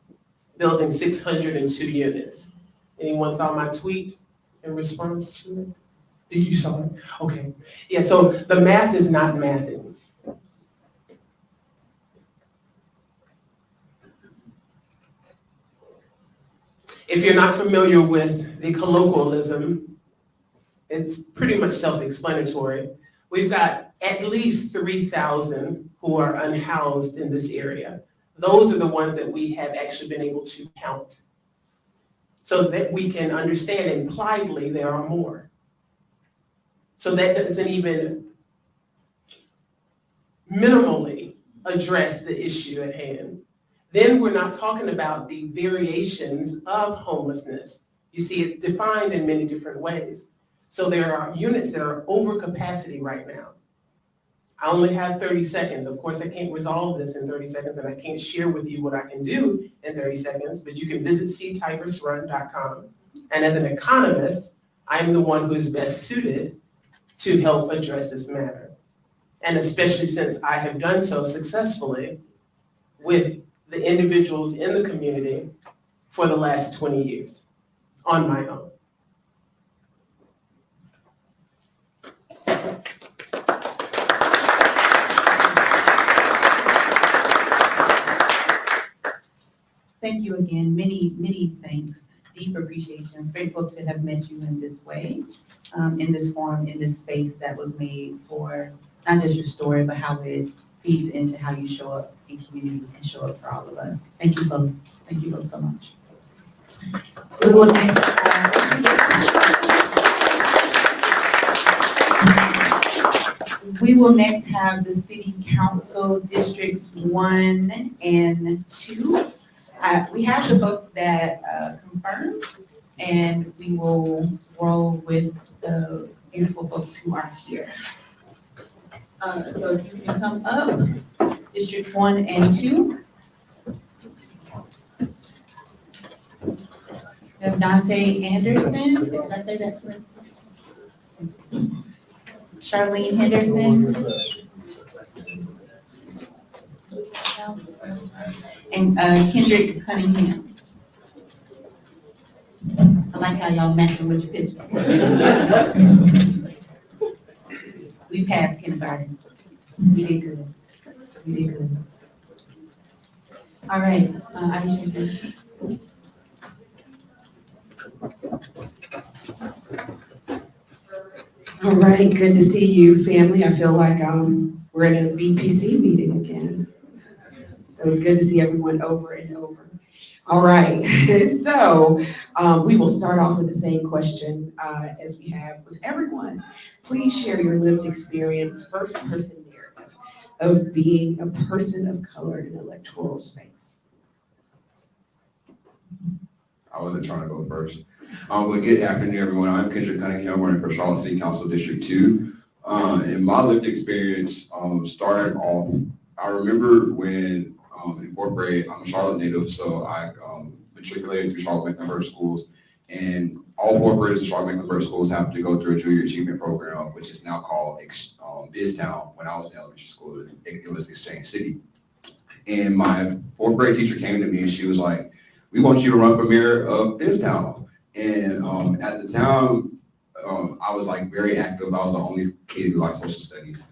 Speaker 13: building 602 units. Anyone saw my tweet in response to it?
Speaker 7: Did you saw it? Okay.
Speaker 13: Yeah, so the math is not mathing. If you're not familiar with the colloquialism, it's pretty much self-explanatory. We've got at least 3,000 who are unhoused in this area. Those are the ones that we have actually been able to count so that we can understand impliedly there are more. So that doesn't even minimally address the issue at hand. Then we're not talking about the variations of homelessness. You see, it's defined in many different ways. So there are units that are over capacity right now. I only have 30 seconds. Of course, I can't resolve this in 30 seconds, and I can't share with you what I can do in 30 seconds, but you can visit ctigressrun.com. And as an economist, I'm the one who is best suited to help address this matter. And especially since I have done so successfully with the individuals in the community for the last 20 years on my own.
Speaker 3: Thank you again. Many, many thanks. Deep appreciations. Grateful to have met you in this way, in this forum, in this space that was made for not just your story, but how it feeds into how you show up in community and show up for all of us. Thank you both. Thank you both so much. We will next, have the City Council Districts 1 and 2. We have the folks that confirmed, and we will roll with the beautiful folks who are here. So if you can come up, Districts 1 and 2. We have Dante Anderson, did I say that correct? Charlene Henderson. And Kendrick Cunningham. I like how y'all matching with your picture. We passed kindergarten. We did good. We did good. All right, Aisha.
Speaker 1: All right, good to see you, family. I feel like we're in a BPC meeting again. So it's good to see everyone over and over. All right, so we will start off with the same question as we have with everyone. Please share your lived experience, first-person narrative of being a person of color in electoral space.
Speaker 15: I wasn't trying to go first. But good afternoon, everyone. I'm Kendrick Cunningham, running for Charlotte City Council District 2. And my lived experience started off, I remember when in fourth grade, I'm a Charlotte native, so I matriculated through Charlotte Mecklenburg schools. And all fourth graders in Charlotte Mecklenburg schools have to go through a junior achievement program, which is now called BizTown. When I was in elementary school, it was Exchange City. And my fourth grade teacher came to me and she was like, "We want you to run for mayor of BizTown." And at the time, I was like very active. I was the only kid who liked social studies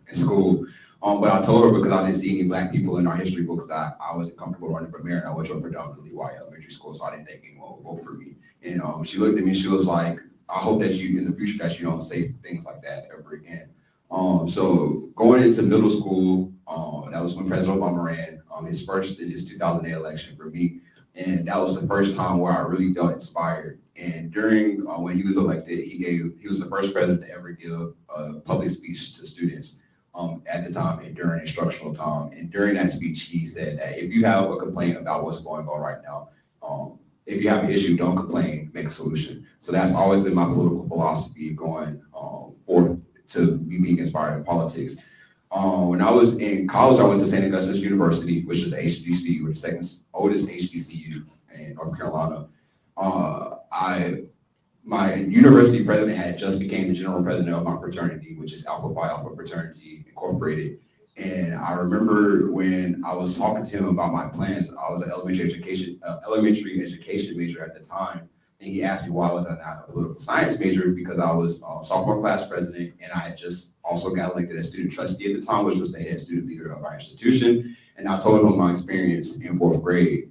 Speaker 15: in school. But I told her because I didn't see any black people in our history books that I wasn't comfortable running for mayor. And I went to a predominantly white elementary school, so I didn't think anyone would vote for me. And she looked at me and she was like, "I hope that you, in the future, that you don't say things like that ever again." So going into middle school, that was when President Obama ran his 2008 election for me. And that was the first time where I really felt inspired. And during, when he was elected, he was the first president to ever give a public speech to students at the time and during instructional time. And during that speech, he said that if you have a complaint about what's going on right now, if you have an issue, don't complain, make a solution. So that's always been my political philosophy going forth to me being inspired in politics. When I was in college, I went to St. Augustine's University, which is HBCU, which is the second oldest HBCU in North Carolina. My university president had just became the general president of my fraternity, which is Alpha Phi Alpha Fraternity Incorporated. And I remember when I was talking to him about my plans, I was an elementary education major at the time. And he asked me why was I not a political science major, because I was sophomore class president, and I had just also got elected as student trustee at the time, which was the head student leader of our institution. And I told him my experience in fourth grade.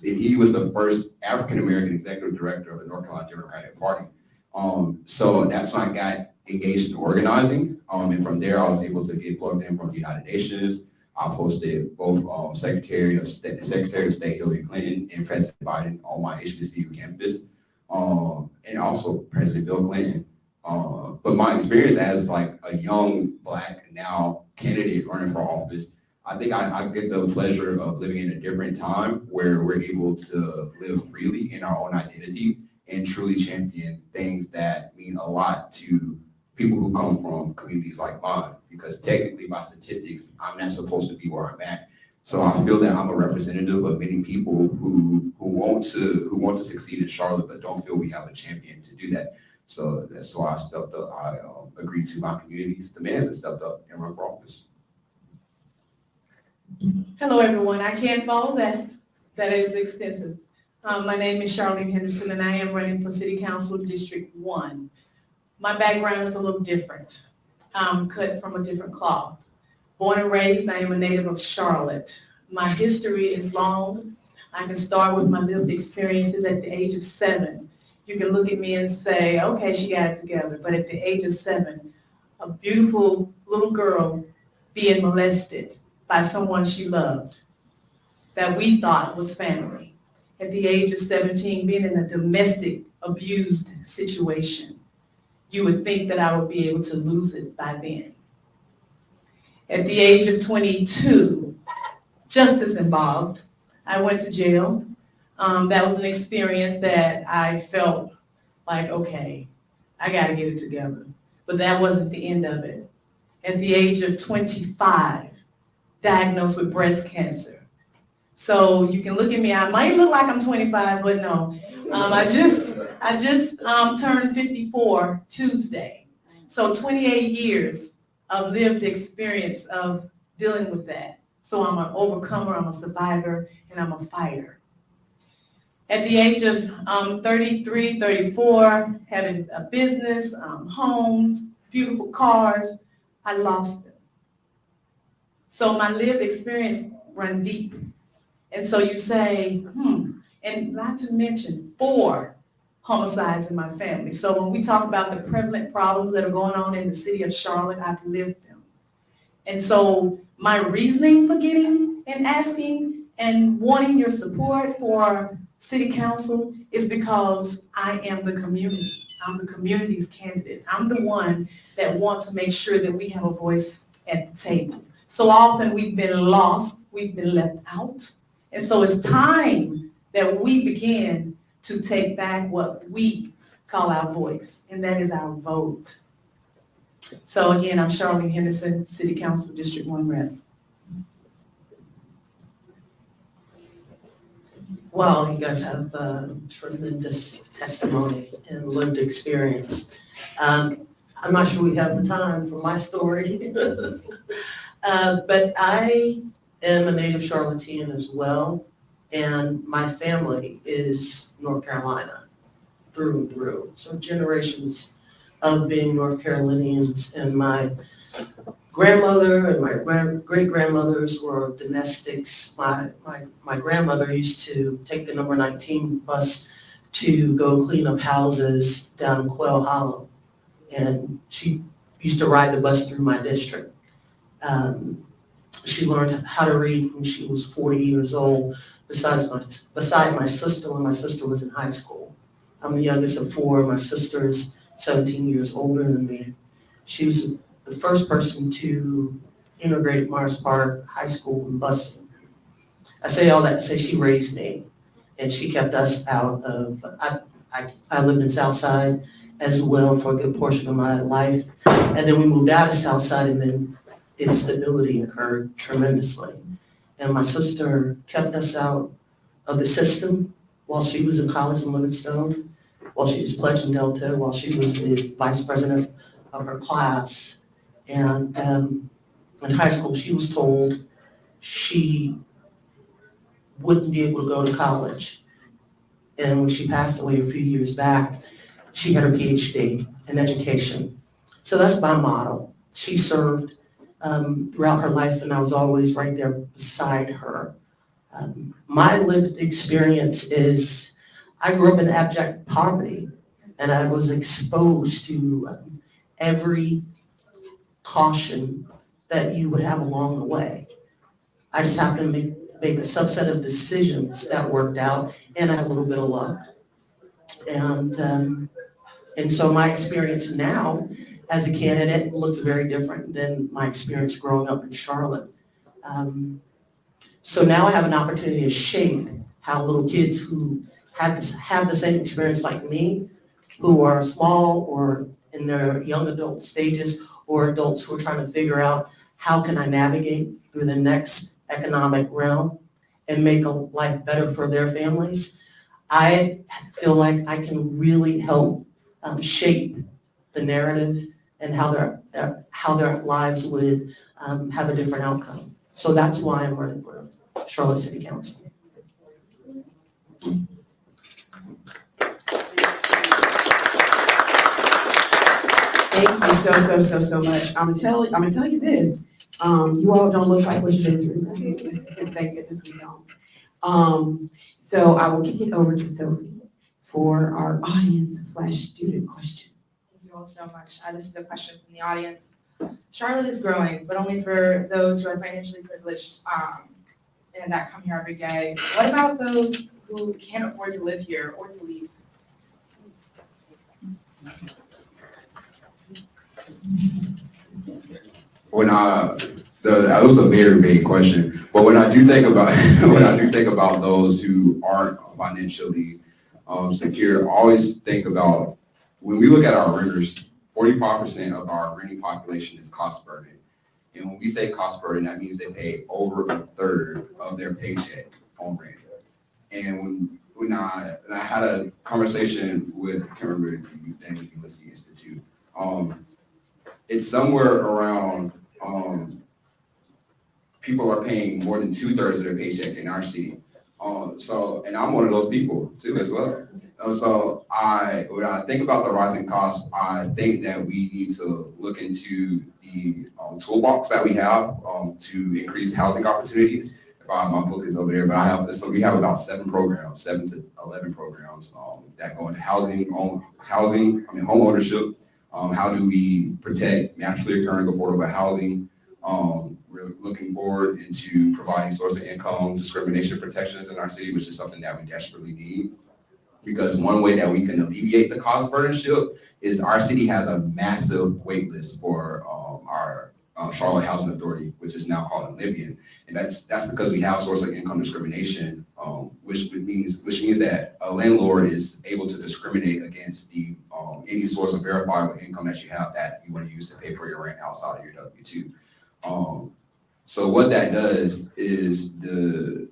Speaker 15: He was the first African-American executive director of the North Carolina Democratic Party. So that's when I got engaged in organizing. And from there, I was able to get plugged in from the United Nations. I posted both Secretary of State Hillary Clinton and President Biden on my HBCU campus, and also President Bill Clinton. But my experience as like a young Black now candidate running for office, I think I get the pleasure of living in a different time where we're able to live freely in our own identity and truly champion things that mean a lot to people who come from communities like mine, because technically by statistics, I'm not supposed to be where I'm at. So I feel that I'm a representative of many people who want to succeed in Charlotte, but don't feel we have a champion to do that. So that's why I stepped up. I agreed to my community's demands and stepped up and run for office.
Speaker 16: Hello, everyone. I can't follow that. That is extensive. My name is Charlene Henderson, and I am running for City Council District 1. My background is a little different. I'm cut from a different cloth. Born and raised, I am a native of Charlotte. My history is long. I can start with my lived experiences at the age of 7. You can look at me and say, okay, she got it together. But at the age of 7, a beautiful little girl being molested by someone she loved that we thought was family. At the age of 17, being in a domestic abused situation, you would think that I would be able to lose it by then. At the age of 22, justice involved. I went to jail. That was an experience that I felt like, okay, I gotta get it together. But that wasn't the end of it. At the age of 25, diagnosed with breast cancer. So you can look at me, I might look like I'm 25, but no. I just turned 54 Tuesday. So 28 years of lived experience of dealing with that. So I'm an overcomer, I'm a survivor, and I'm a fighter. At the age of 33, 34, having a business, homes, beautiful cars, I lost them. So my lived experience run deep. And so you say, and not to mention 4 homicides in my family. So when we talk about the prevalent problems that are going on in the city of Charlotte, I've lived them. And so my reasoning for getting and asking and wanting your support for city council is because I am the community. I'm the community's candidate. I'm the one that wants to make sure that we have a voice at the table. So often we've been lost, we've been left out. And so it's time that we begin to take back what we call our voice, and that is our vote. So again, I'm Charlene Henderson, City Council District 1 rep.
Speaker 12: Wow, you guys have tremendous testimony and lived experience. I'm not sure we have the time for my story. But I am a native Charlottean as well, and my family is North Carolina through and through. So generations of being North Carolinians, and my grandmother and my great-grandmothers were domestics. My grandmother used to take the number 19 bus to go clean up houses down in Quail Hollow, and she used to ride the bus through my district. She learned how to read when she was 40 years old, beside my sister when my sister was in high school. I'm the youngest of 4. My sister is 17 years older than me. She was the first person to integrate Myers Park High School in busing. I say all that to say she raised me, and she kept us out of, I lived in Southside as well for a good portion of my life, and then we moved out of Southside, and then instability occurred tremendously. And my sister kept us out of the system while she was in college in Livingstone, while she was pledging Delta, while she was the vice president of her class. And in high school, she was told she wouldn't be able to go to college. And when she passed away a few years back, she had her PhD in education. So that's my motto. She served throughout her life, and I was always right there beside her. My lived experience is I grew up in abject poverty, and I was exposed to every caution that you would have along the way. I just happened to make a subset of decisions that worked out, and I had a little bit of luck. And so my experience now as a candidate looks very different than my experience growing up in Charlotte. So now I have an opportunity to shape how little kids who have the same experience like me, who are small or in their young adult stages, or adults who are trying to figure out how can I navigate through the next economic realm and make a life better for their families. I feel like I can really help shape the narrative and how their lives would have a different outcome. So that's why I'm running for Charlotte City Council.
Speaker 1: Thank you so much. I'm gonna tell you this. You all don't look like what you've been through. Thank goodness we don't. So I will kick it over to Sophie for our audience/student question.
Speaker 5: Thank you all so much. This is a question from the audience. Charlotte is growing, but only for those who are financially privileged and that come here every day. What about those who can't afford to live here or to leave?
Speaker 15: That was a very big question, but when I do think about those who aren't financially secure, I always think about when we look at our renters, 45% of our renting population is cost burden. And when we say cost burden, that means they pay over a third of their paycheck on rent. And when I had a conversation with, I can't remember the name of the Ulysses Institute, it's somewhere around, people are paying more than 2/3 of their paycheck in our city. And I'm one of those people too as well. So when I think about the rising costs, I think that we need to look into the toolbox that we have to increase housing opportunities. My book is over there, but we have about 7 to 11 programs that go into home ownership. How do we protect naturally occurring affordable housing? We're looking forward into providing source of income discrimination protections in our city, which is something that we desperately need. Because one way that we can alleviate the cost burdenship is our city has a massive wait list for our Charlotte Housing Authority, which is now called Libyan. And that's because we have source of income discrimination, which means that a landlord is able to discriminate against the any source of verifiable income that you have that you want to use to pay for your rent outside of your W-2. So what that does is the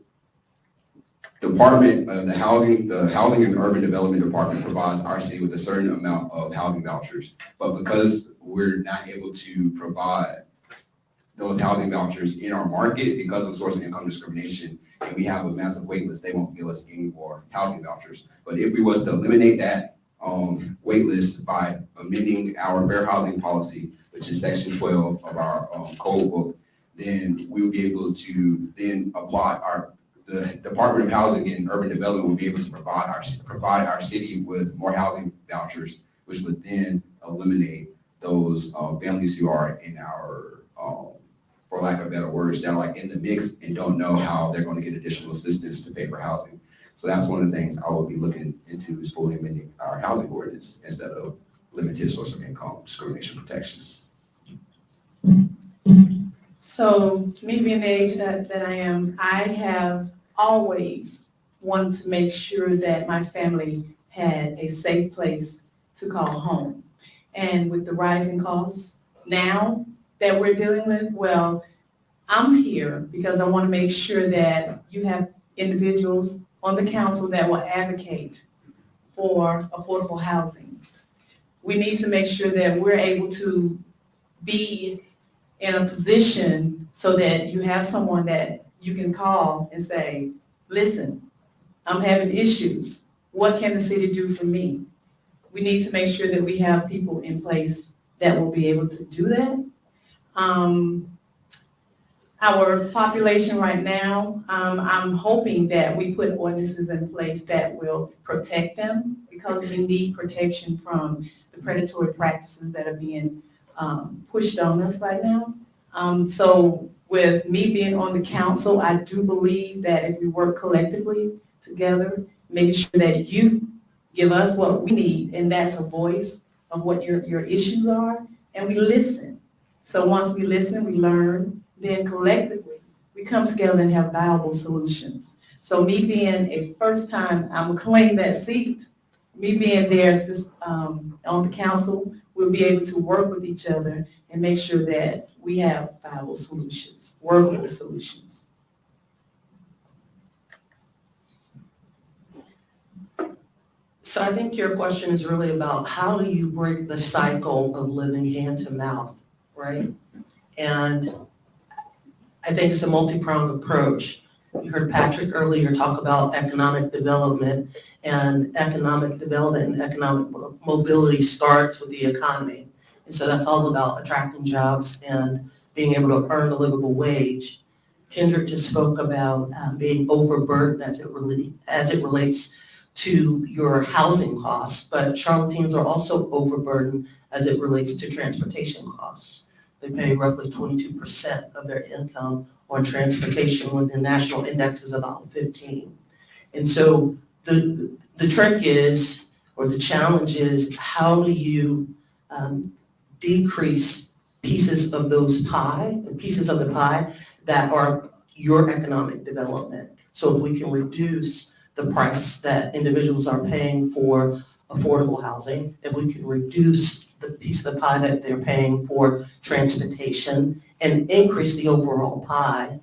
Speaker 15: Department of the Housing and Urban Development Department provides our city with a certain amount of housing vouchers. But because we're not able to provide those housing vouchers in our market because of source of income discrimination, and we have a massive wait list, they won't give us any more housing vouchers. But if we was to eliminate that wait list by amending our fair housing policy, which is section 12 of our code book, then we will be able to then the Department of Housing and Urban Development will be able to provide our city with more housing vouchers, which would then eliminate those families who are in our, for lack of better words, that are like in the mix and don't know how they're going to get additional assistance to pay for housing. So that's one of the things I will be looking into is fully amending our housing ordinance instead of limited source of income discrimination protections.
Speaker 16: So me being the age that I am, I have always wanted to make sure that my family had a safe place to call home. And with the rising costs now, that we're dealing with? Well, I'm here because I want to make sure that you have individuals on the council that will advocate for affordable housing. We need to make sure that we're able to be in a position so that you have someone that you can call and say, listen, I'm having issues. What can the city do for me? We need to make sure that we have people in place that will be able to do that. Our population right now, I'm hoping that we put ordinances in place that will protect them, because we need protection from the predatory practices that are being pushed on us right now. So with me being on the council, I do believe that if we work collectively together, make sure that you give us what we need, and that's a voice of what your issues are, and we listen. So once we listen, we learn, then collectively, we come together and have viable solutions. So me being a first time, I'm gonna claim that seat, me being there this, on the council, we'll be able to work with each other and make sure that we have viable solutions, workable solutions.
Speaker 12: So I think your question is really about how do you break the cycle of living hand to mouth, right? And I think it's a multi-pronged approach. You heard Patrick earlier talk about economic development, and economic mobility starts with the economy. And so that's all about attracting jobs and being able to earn a livable wage. Kendrick just spoke about being overburdened as it relates to your housing costs, but Charlotteans are also overburdened as it relates to transportation costs. They pay roughly 22% of their income on transportation when the national index is about 15. And so the trick is, or the challenge is, how do you decrease pieces of the pie that are your economic development? So if we can reduce the price that individuals are paying for affordable housing, if we can reduce the piece of the pie that they're paying for transportation and increase the overall pie,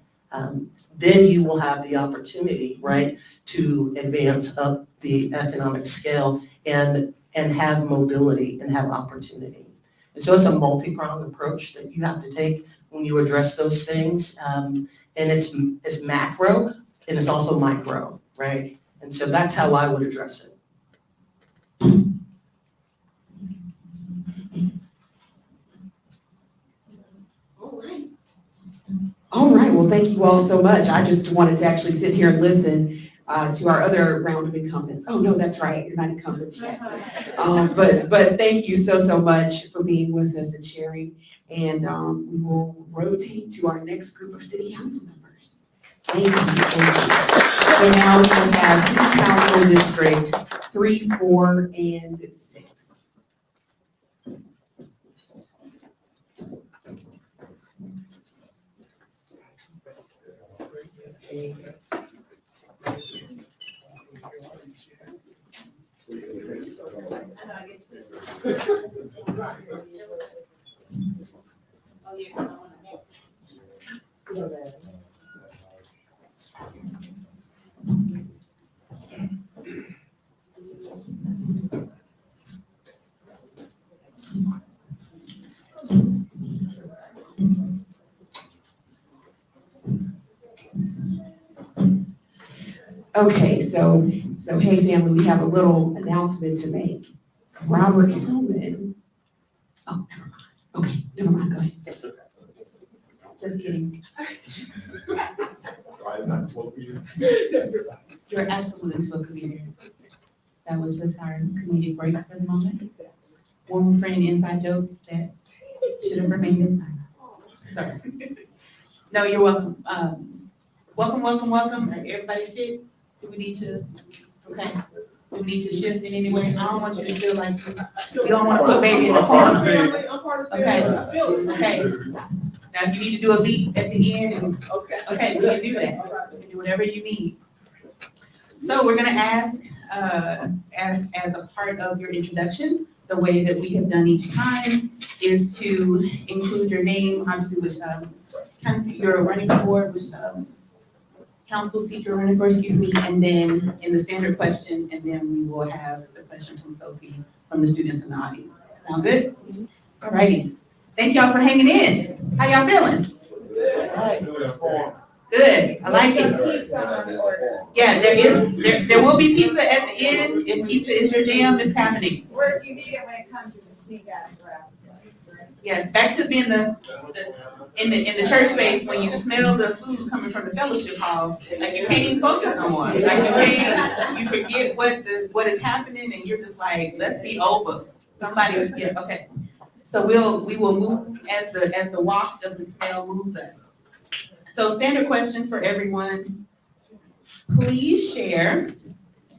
Speaker 12: then you will have the opportunity, right, to advance up the economic scale and have mobility and have opportunity. And so it's a multi-pronged approach that you have to take when you address those things. And it's macro and it's also micro, right? And so that's how I would address it.
Speaker 1: All right, well, thank you all so much. I just wanted to actually sit here and listen to our other round of incumbents. Oh, no, that's right, you're not incumbents yet. But thank you so much for being with us and sharing. And we will rotate to our next group of city council members. Thank you, thank you. So now we have City Council District 3, 4, and 6. Okay, so hey family, we have a little announcement to make. Robert Hillman. Oh, never mind. Okay, never mind, go ahead. Just kidding.
Speaker 10: I'm not supposed to be here.
Speaker 3: You're absolutely supposed to be here. That was just our comedic break for the moment. One friend inside joke that should have remained inside. Sorry. No, you're welcome. Welcome. Everybody fit? Do we need to, okay. Do we need to shift in any way? I don't want you to feel like you don't want to put baby in the corner. Okay. Now, if you need to do a leap at the end, okay, we can do that. We can do whatever you need. So we're gonna ask, as a part of your introduction, the way that we have done each time is to include your name, obviously, which, kind of seat you're running for, which, council seat you're running for, excuse me, and then in the standard question, and then we will have the question from Sophie from the students in the audience. Sound good? All righty. Thank y'all for hanging in. How y'all feeling? Good, I like it. Yeah, there will be pizza at the end. If pizza is your jam, it's happening.
Speaker 4: Or if you need it when it comes to the sneak out and grab.
Speaker 3: Yes, back to being in the church space, when you smell the food coming from the fellowship hall, like you can't even focus no more. Like you forget what is happening and you're just like, let's be over. Somebody, yeah, okay. So we will move as the waft of the smell moves us. So standard question for everyone. Please share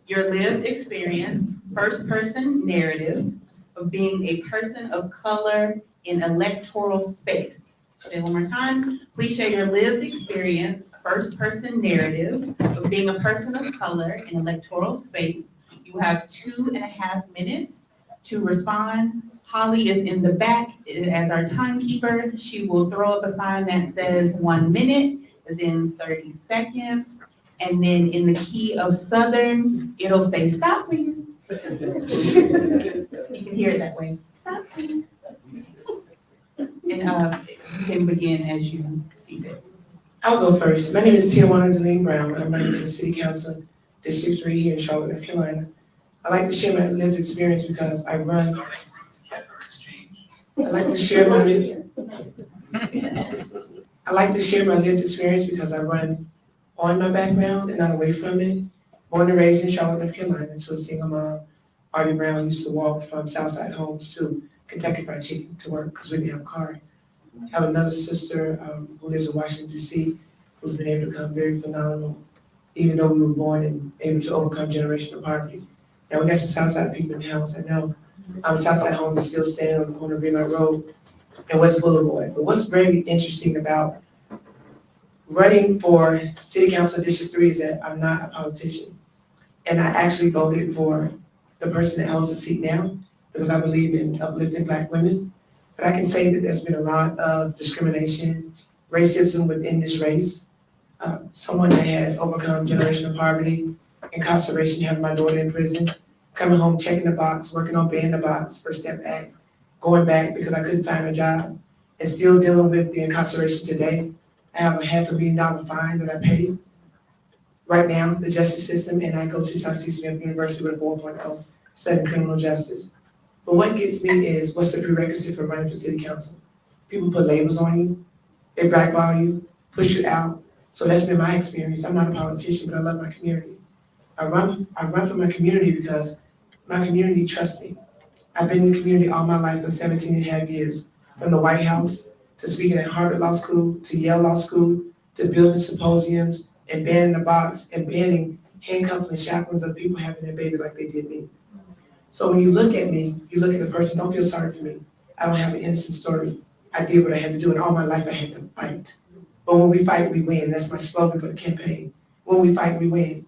Speaker 3: your lived experience, first person narrative of being a person of color in electoral space. Say it one more time. Please share your lived experience, first person narrative of being a person of color in electoral space. You have 2.5 minutes to respond. Holly is in the back as our timekeeper. She will throw up a sign that says 1 minute, then 30 seconds. And then in the key of Southern, it'll say, stop please. You can hear it that way. Stop please. And you can begin as you see fit.
Speaker 17: I'll go first. My name is Tijuana Brown. I'm running for City Council District 3 here in Charlotte, North Carolina. I like to share my lived experience because I run. I like to share my lived experience because I run on my background and not away from it. Born and raised in Charlotte, North Carolina, to a single mom. Artie Brown used to walk from Southside Homes to Kentucky Fried Chicken to work because we didn't have a car. I have another sister who lives in Washington, D.C., who's been able to become very phenomenal, even though we were born and able to overcome generational poverty. Now we got some Southside people in the house. I know Southside Home is still standing on the corner of Greenmount Road and West Boulevard. But what's very interesting about running for City Council District 3 is that I'm not a politician. And I actually voted for the person that holds the seat now because I believe in uplifting Black women. But I can say that there's been a lot of discrimination, racism within this race. Someone that has overcome generational poverty, incarceration, having my daughter in prison, coming home, checking the box, working on paying the box, First Step Act, going back because I couldn't find a job, and still dealing with the incarceration today. I have a $500,000 fine that I paid right now, the justice system, and I go to John C. Smith University with a 4.0, studying criminal justice. But what gets me is, what's the prerequisite for running for city council? People put labels on you, they blackball you, push you out. So that's been my experience. I'm not a politician, but I love my community. I run for my community because my community trusts me. I've been in the community all my life for 17.5 years, from the White House to speaking at Harvard Law School, to Yale Law School, to building symposiums and banning the box and banning handcuffs and shackles of people having their baby like they did me. So when you look at me, you look at a person, don't feel sorry for me. I don't have an innocent story. I did what I had to do, and all my life I had to fight. But when we fight, we win. That's my slogan for the campaign. When we fight, we win.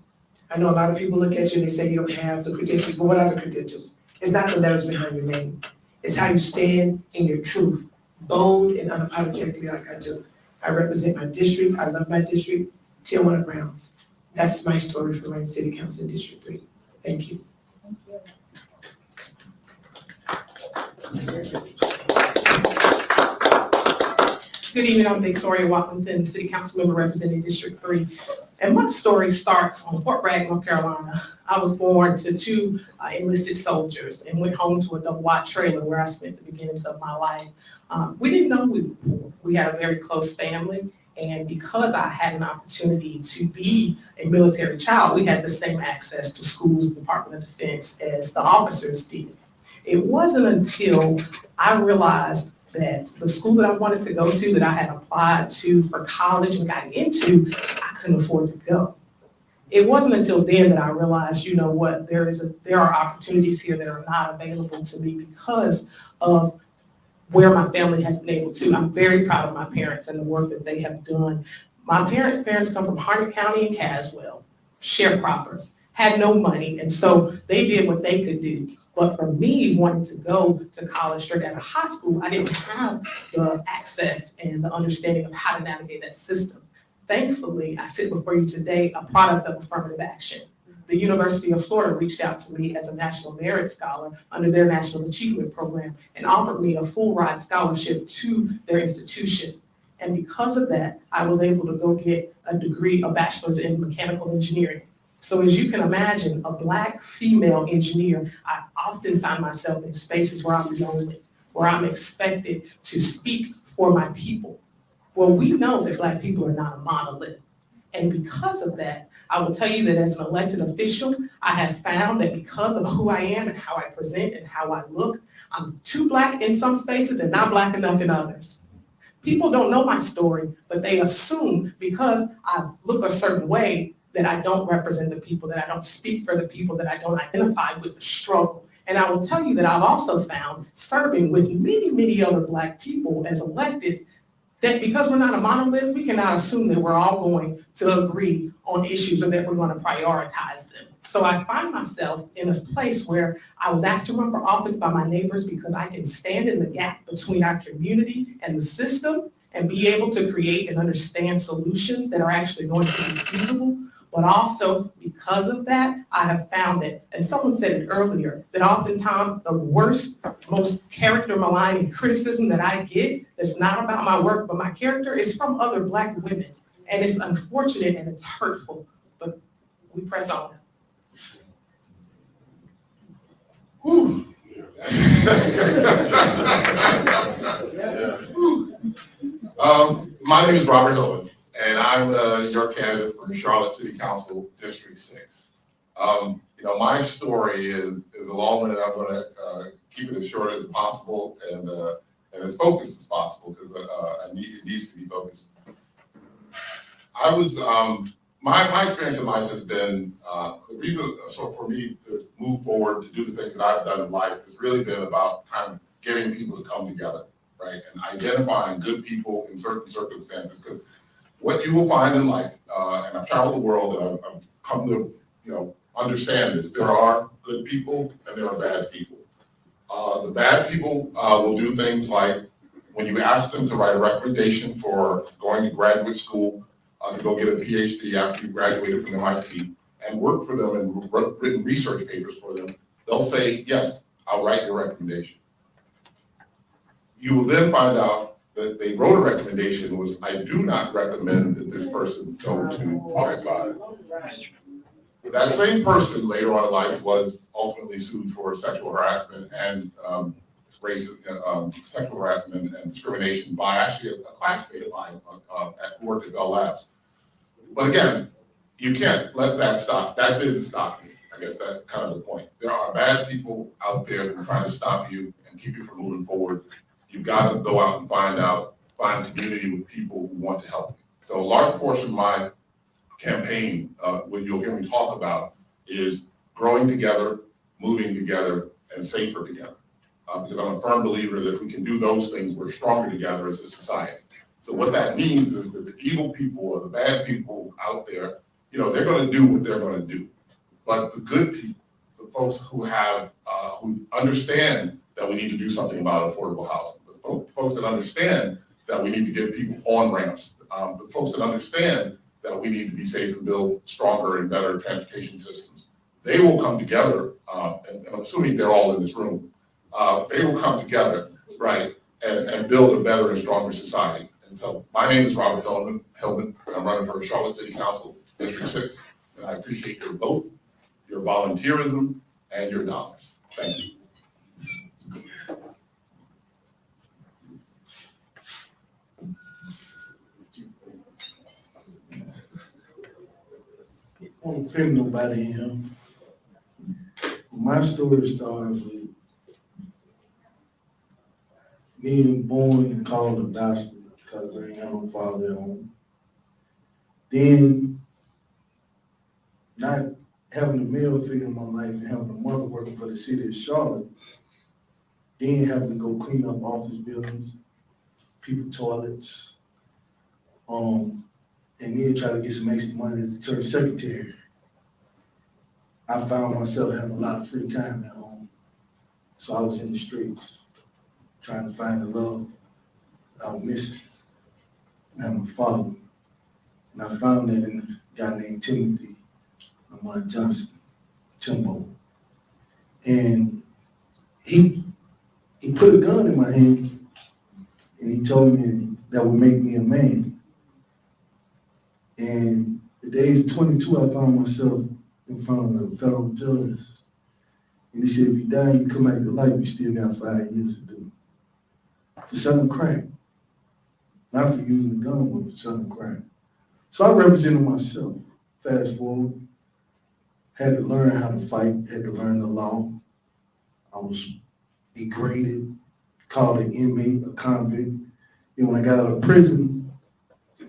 Speaker 17: I know a lot of people look at you and they say you don't have the credentials, but what are the credentials? It's not the letters behind your name. It's how you stand in your truth, bold and unapologetically like I do. I represent my district. I love my district. Tijuana Brown. That's my story for running City Council in District 3. Thank you.
Speaker 7: Good evening, I'm Victoria Watlington, City Council Member representing District 3. And my story starts on Fort Bragg, North Carolina. I was born to two enlisted soldiers and went home to a double-wide trailer where I spent the beginnings of my life. We didn't know we were poor. We had a very close family. And because I had an opportunity to be a military child, we had the same access to schools and Department of Defense as the officers did. It wasn't until I realized that the school that I wanted to go to, that I had applied to for college and got into, I couldn't afford to go. It wasn't until then that I realized, you know what, there are opportunities here that are not available to me because of where my family has been able to. I'm very proud of my parents and the work that they have done. My parents come from Harnett County and Caswell, sharecroppers, had no money, and so they did what they could do. But for me, wanting to go to college straight out of high school, I didn't have the access and the understanding of how to navigate that system. Thankfully, I sit before you today, a product of affirmative action. The University of Florida reached out to me as a National Merit Scholar under their National Achievement Program and offered me a full ride scholarship to their institution. And because of that, I was able to go get a degree, a bachelor's in mechanical engineering. So as you can imagine, a Black female engineer, I often find myself in spaces where I'm lonely, where I'm expected to speak for my people. Well, we know that Black people are not a monolith. And because of that, I will tell you that as an elected official, I have found that because of who I am and how I present and how I look, I'm too Black in some spaces and not Black enough in others. People don't know my story, but they assume because I look a certain way that I don't represent the people, that I don't speak for the people, that I don't identify with the struggle. And I will tell you that I've also found serving with many, many other Black people as electeds, that because we're not a monolith, we cannot assume that we're all going to agree on issues and that we're going to prioritize them. So I find myself in a place where I was asked to run for office by my neighbors because I can stand in the gap between our community and the system and be able to create and understand solutions that are actually going to be feasible. But also because of that, I have found that, and someone said it earlier, that oftentimes the worst, most character maligning criticism that I get that's not about my work, but my character is from other Black women. And it's unfortunate and it's hurtful, but we press on.
Speaker 8: Whew. My name is Robert Owen, and I'm your candidate for Charlotte City Council District 6. My story is a long one, and I'm going to keep it as short as possible and as focused as possible because it needs to be focused. I was my experience in life has been the reason for me to move forward to do the things that I've done in life has really been about kind of getting people to come together, right, and identifying good people in certain circumstances. Because what you will find in life, and I've traveled the world and I've come to understand this: there are good people and there are bad people. The bad people will do things like when you ask them to write a recommendation for going to graduate school. To go get a PhD after you graduated from MIT and work for them and written research papers for them, they'll say, yes, I'll write your recommendation. You will then find out that they wrote a recommendation was, I do not recommend that this person go to talk about it. That same person later on in life was ultimately sued for sexual harassment and sexual harassment and discrimination by actually a classmate of mine who worked at Bell Labs. But again, you can't let that stop. That didn't stop me. I guess that's kind of the point. There are bad people out there who are trying to stop you and keep you from moving forward. You've got to go out and find community with people who want to help you. So a large portion of my campaign, what you'll hear me talk about, is growing together, moving together, and safer together. Because I'm a firm believer that if we can do those things, we're stronger together as a society. So what that means is that the evil people or the bad people out there, they're going to do what they're going to do. But the good people, the folks who understand that we need to do something about affordable housing, the folks that understand that we need to get people on ramps, the folks that understand that we need to be safe and build stronger and better transportation systems, they will come together, and I'm assuming they're all in this room, they will come together, right, and build a better and stronger society. And so my name is Robert Hillman, and I'm running for Charlotte City Council District 6. And I appreciate your vote, your volunteerism, and your dollars. Thank you.
Speaker 18: I won't offend nobody here. My story started with being born and called a bastard because I ain't got no father at home. Then not having a male figure in my life and having a mother working for the city of Charlotte, then having to go clean up office buildings, people toilets, and then try to get some extra money as the church secretary. I found myself having a lot of free time at home. So I was in the streets trying to find the love I was missing. And my father. And I found that in a guy named Timothy Lamar Johnson, Timbo. And he put a gun in my hand and he told me that would make me a man. And at the age of 22, I found myself in front of a federal judge. And he said, if you die and you come back to life, you still got 5 years to do it. For selling crack. Not for using a gun, but for selling crack. So I represented myself. Fast forward, had to learn how to fight, had to learn the law. I was degraded, called an inmate, a convict. And when I got out of prison,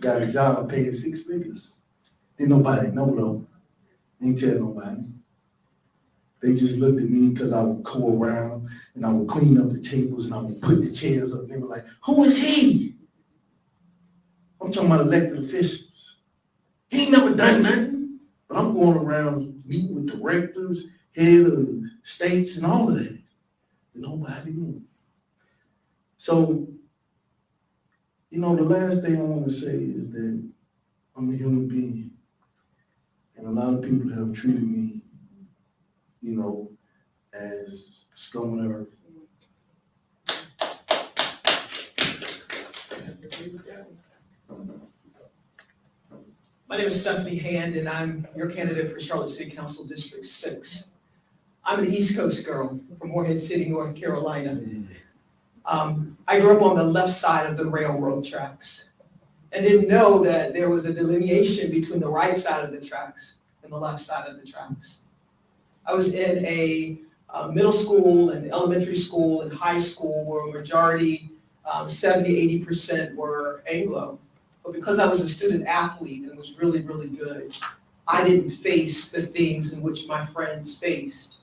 Speaker 18: got a job paying 6 figures. Didn't nobody know though. Ain't tell nobody. They just looked at me because I would go around and I would clean up the tables and I would put the chairs up and they were like, who is he? I'm talking about elected officials. He ain't never done nothing, but I'm going around meeting with directors, head of states and all of that. Nobody knew. So, you know, the last thing I want to say is that I'm a human being. And a lot of people have treated me, you know, as scum of the earth.
Speaker 7: My name is Stephanie Hand, and I'm your candidate for Charlotte City Council District 6. I'm an East Coast girl from Morehead City, North Carolina. I grew up on the left side of the railroad tracks and didn't know that there was a delineation between the right side of the tracks and the left side of the tracks. I was in a middle school and elementary school and high school where a majority, 70, 80% were Anglo. But because I was a student athlete and was really, really good, I didn't face the things in which my friends faced.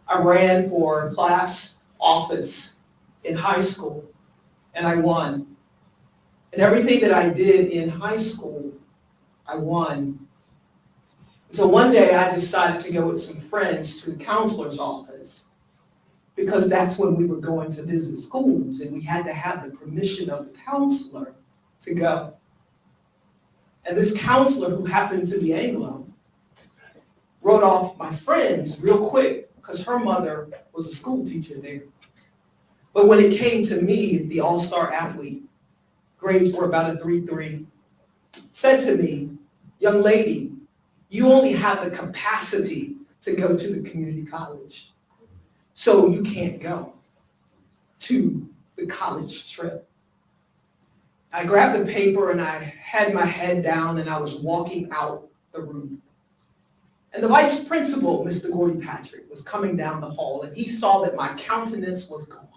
Speaker 7: I ran for class office in high school and I won. And everything that I did in high school, I won. So one day I decided to go with some friends to the counselor's office because that's when we were going to visit schools and we had to have the permission of the counselor to go. And this counselor, who happened to be Anglo, wrote off my friends real quick because her mother was a school teacher there. But when it came to me, the all-star athlete, grades were about a 3.3, said to me, young lady, you only have the capacity to go to the community college. So you can't go to the college trip. I grabbed the paper and I had my head down and I was walking out the room. And the vice principal, Mr. Gordy Patrick, was coming down the hall and he saw that my countenance was gone.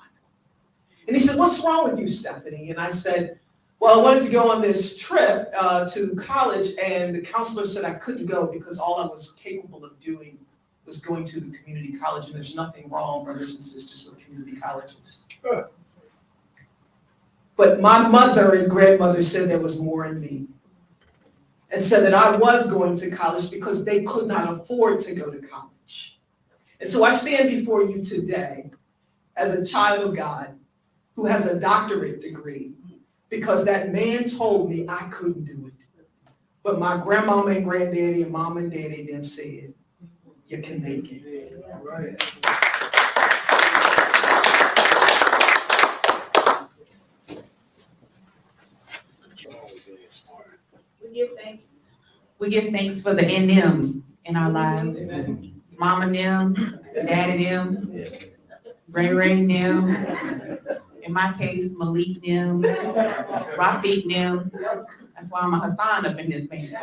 Speaker 7: And he said, what's wrong with you, Stephanie? And I said, well, I wanted to go on this trip to college and the counselor said I couldn't go because all I was capable of doing was going to the community college and there's nothing wrong, brothers and sisters, with community colleges. Sure. But my mother and grandmother said there was more in me and said that I was going to college because they could not afford to go to college. And so I stand before you today as a child of God who has a doctorate degree because that man told me I couldn't do it. But my grandmama and granddaddy and mom and daddy them said, you can make it. Right.
Speaker 3: We give thanks for the NMs in our lives. Mama them, daddy them, Ray Ray them. In my case, Malik them, Rafiq them. That's why I'm a Hassan up in this band.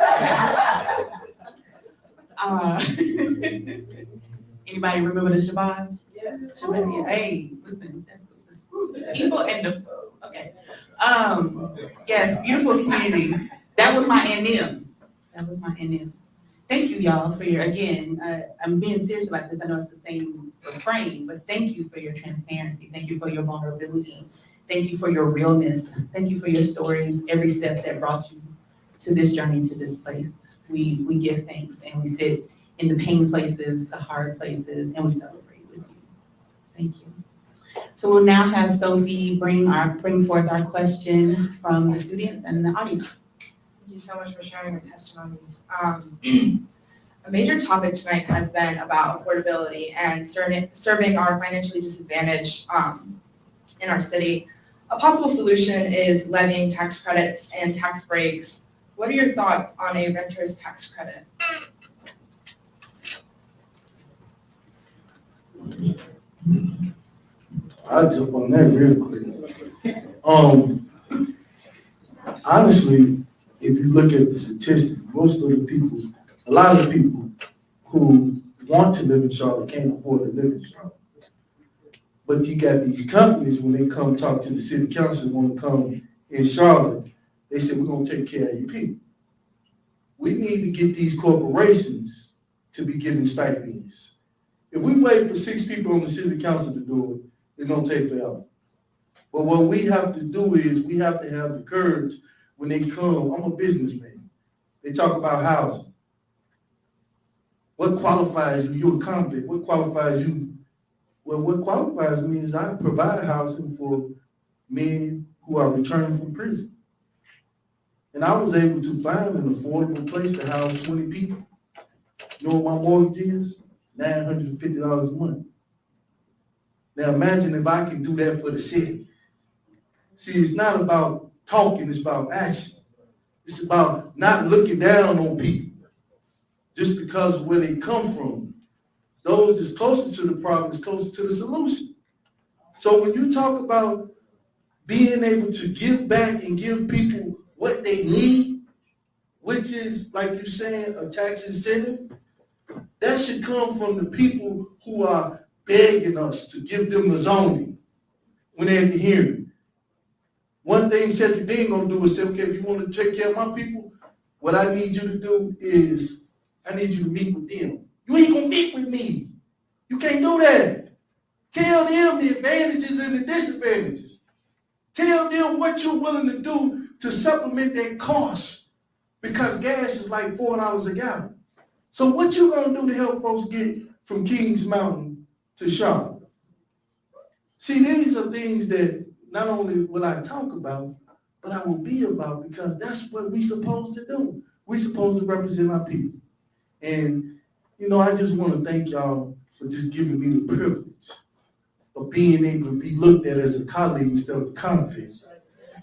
Speaker 3: Anybody remember the Shabazz? Yeah. Shabazz, hey, listen, people and the food. Okay. Yes, beautiful community. That was my NMs. That was my NMs. Thank you, y'all, for your, again, I'm being serious about this. I know it's the same refrain, but thank you for your transparency. Thank you for your vulnerability. Thank you for your realness. Thank you for your stories, every step that brought you to this journey, to this place. We give thanks and we sit in the pain places, the hard places, and we celebrate with you. Thank you. So we'll now have Sophie bring forth our question from the students and the audience.
Speaker 5: Thank you so much for sharing your testimonies. A major topic tonight has been about affordability and serving our financially disadvantaged in our city. A possible solution is levying tax credits and tax breaks. What are your thoughts on a renter's tax credit?
Speaker 18: I'll jump on that real quick. Honestly, if you look at the statistics, most of the people, a lot of the people who want to live in Charlotte can't afford to live in Charlotte. But you got these companies, when they come talk to the city council, want to come in Charlotte, they say, we're gonna take care of your people. We need to get these corporations to be giving stipends. If we wait for 6 people on the city council to do it, it's gonna take forever. But what we have to do is we have to have the courage when they come. I'm a businessman. They talk about housing. What qualifies you? You're a convict. What qualifies you? Well, what qualifies me is I provide housing for men who are returning from prison. And I was able to find an affordable place to house 20 people. You know what my mortgage is? $950 a month. Now imagine if I can do that for the city. See, it's not about talking, it's about action. It's about not looking down on people just because of where they come from. Those that's closest to the problem is closest to the solution. So when you talk about being able to give back and give people what they need, which is, like you're saying, a tax incentive, that should come from the people who are begging us to give them the zoning when they're at the hearing. One thing Secretary Dean gonna do is say, okay, if you want to take care of my people, what I need you to do is, I need you to meet with them. You ain't gonna meet with me. You can't do that. Tell them the advantages and the disadvantages. Tell them what you're willing to do to supplement that cost, because gas is like $4 a gallon. So what you gonna do to help folks get from Kings Mountain to Charlotte? See, these are things that not only will I talk about, but I will be about, because that's what we supposed to do. We supposed to represent our people. And, you know, I just want to thank y'all for just giving me the privilege of being able to be looked at as a colleague instead of a convict.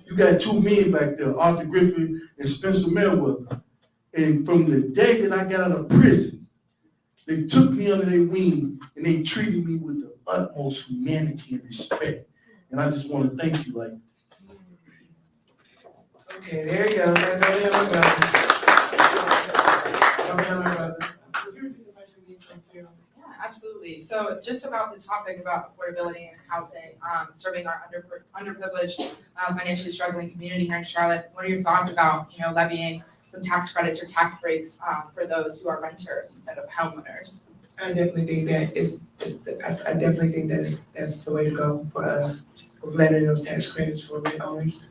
Speaker 18: You got 2 men back there, Arthur Griffin and Spencer Merriweather. And from the day that I got out of prison, they took me under their wing and they treated me with the utmost humanity and respect. And I just want to thank you, like.
Speaker 17: Okay, there you go. Now go ahead, my brother. Go ahead, my brother.
Speaker 5: Yeah, absolutely. So just about the topic about affordability and housing, serving our underprivileged, financially struggling community here in Charlotte, what are your thoughts about, levying some tax credits or tax breaks for those who are renters instead of homeowners?
Speaker 17: I definitely think that I definitely think that's the way to go for us, with letting those tax credits for rent owners.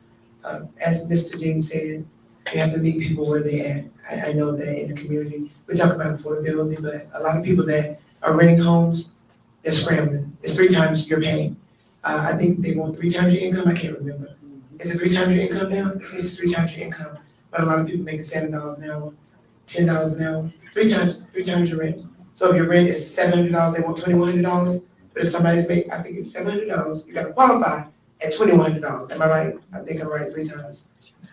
Speaker 17: As Mr. Dean said, you have to meet people where they're at. I know that in the community, we talk about affordability, but a lot of people that are renting homes, they're scrambling. It's 3 times your pay. I think they want 3 times your income. I can't remember. Is it 3 times your income now? I think it's 3 times your income. But a lot of people make $7 an hour, $10 an hour, 3 times your rent. So if your rent is $700, they want $2,100. But if somebody's making, I think it's $700, you gotta qualify at $2,100. Am I right? I think I'm right 3 times.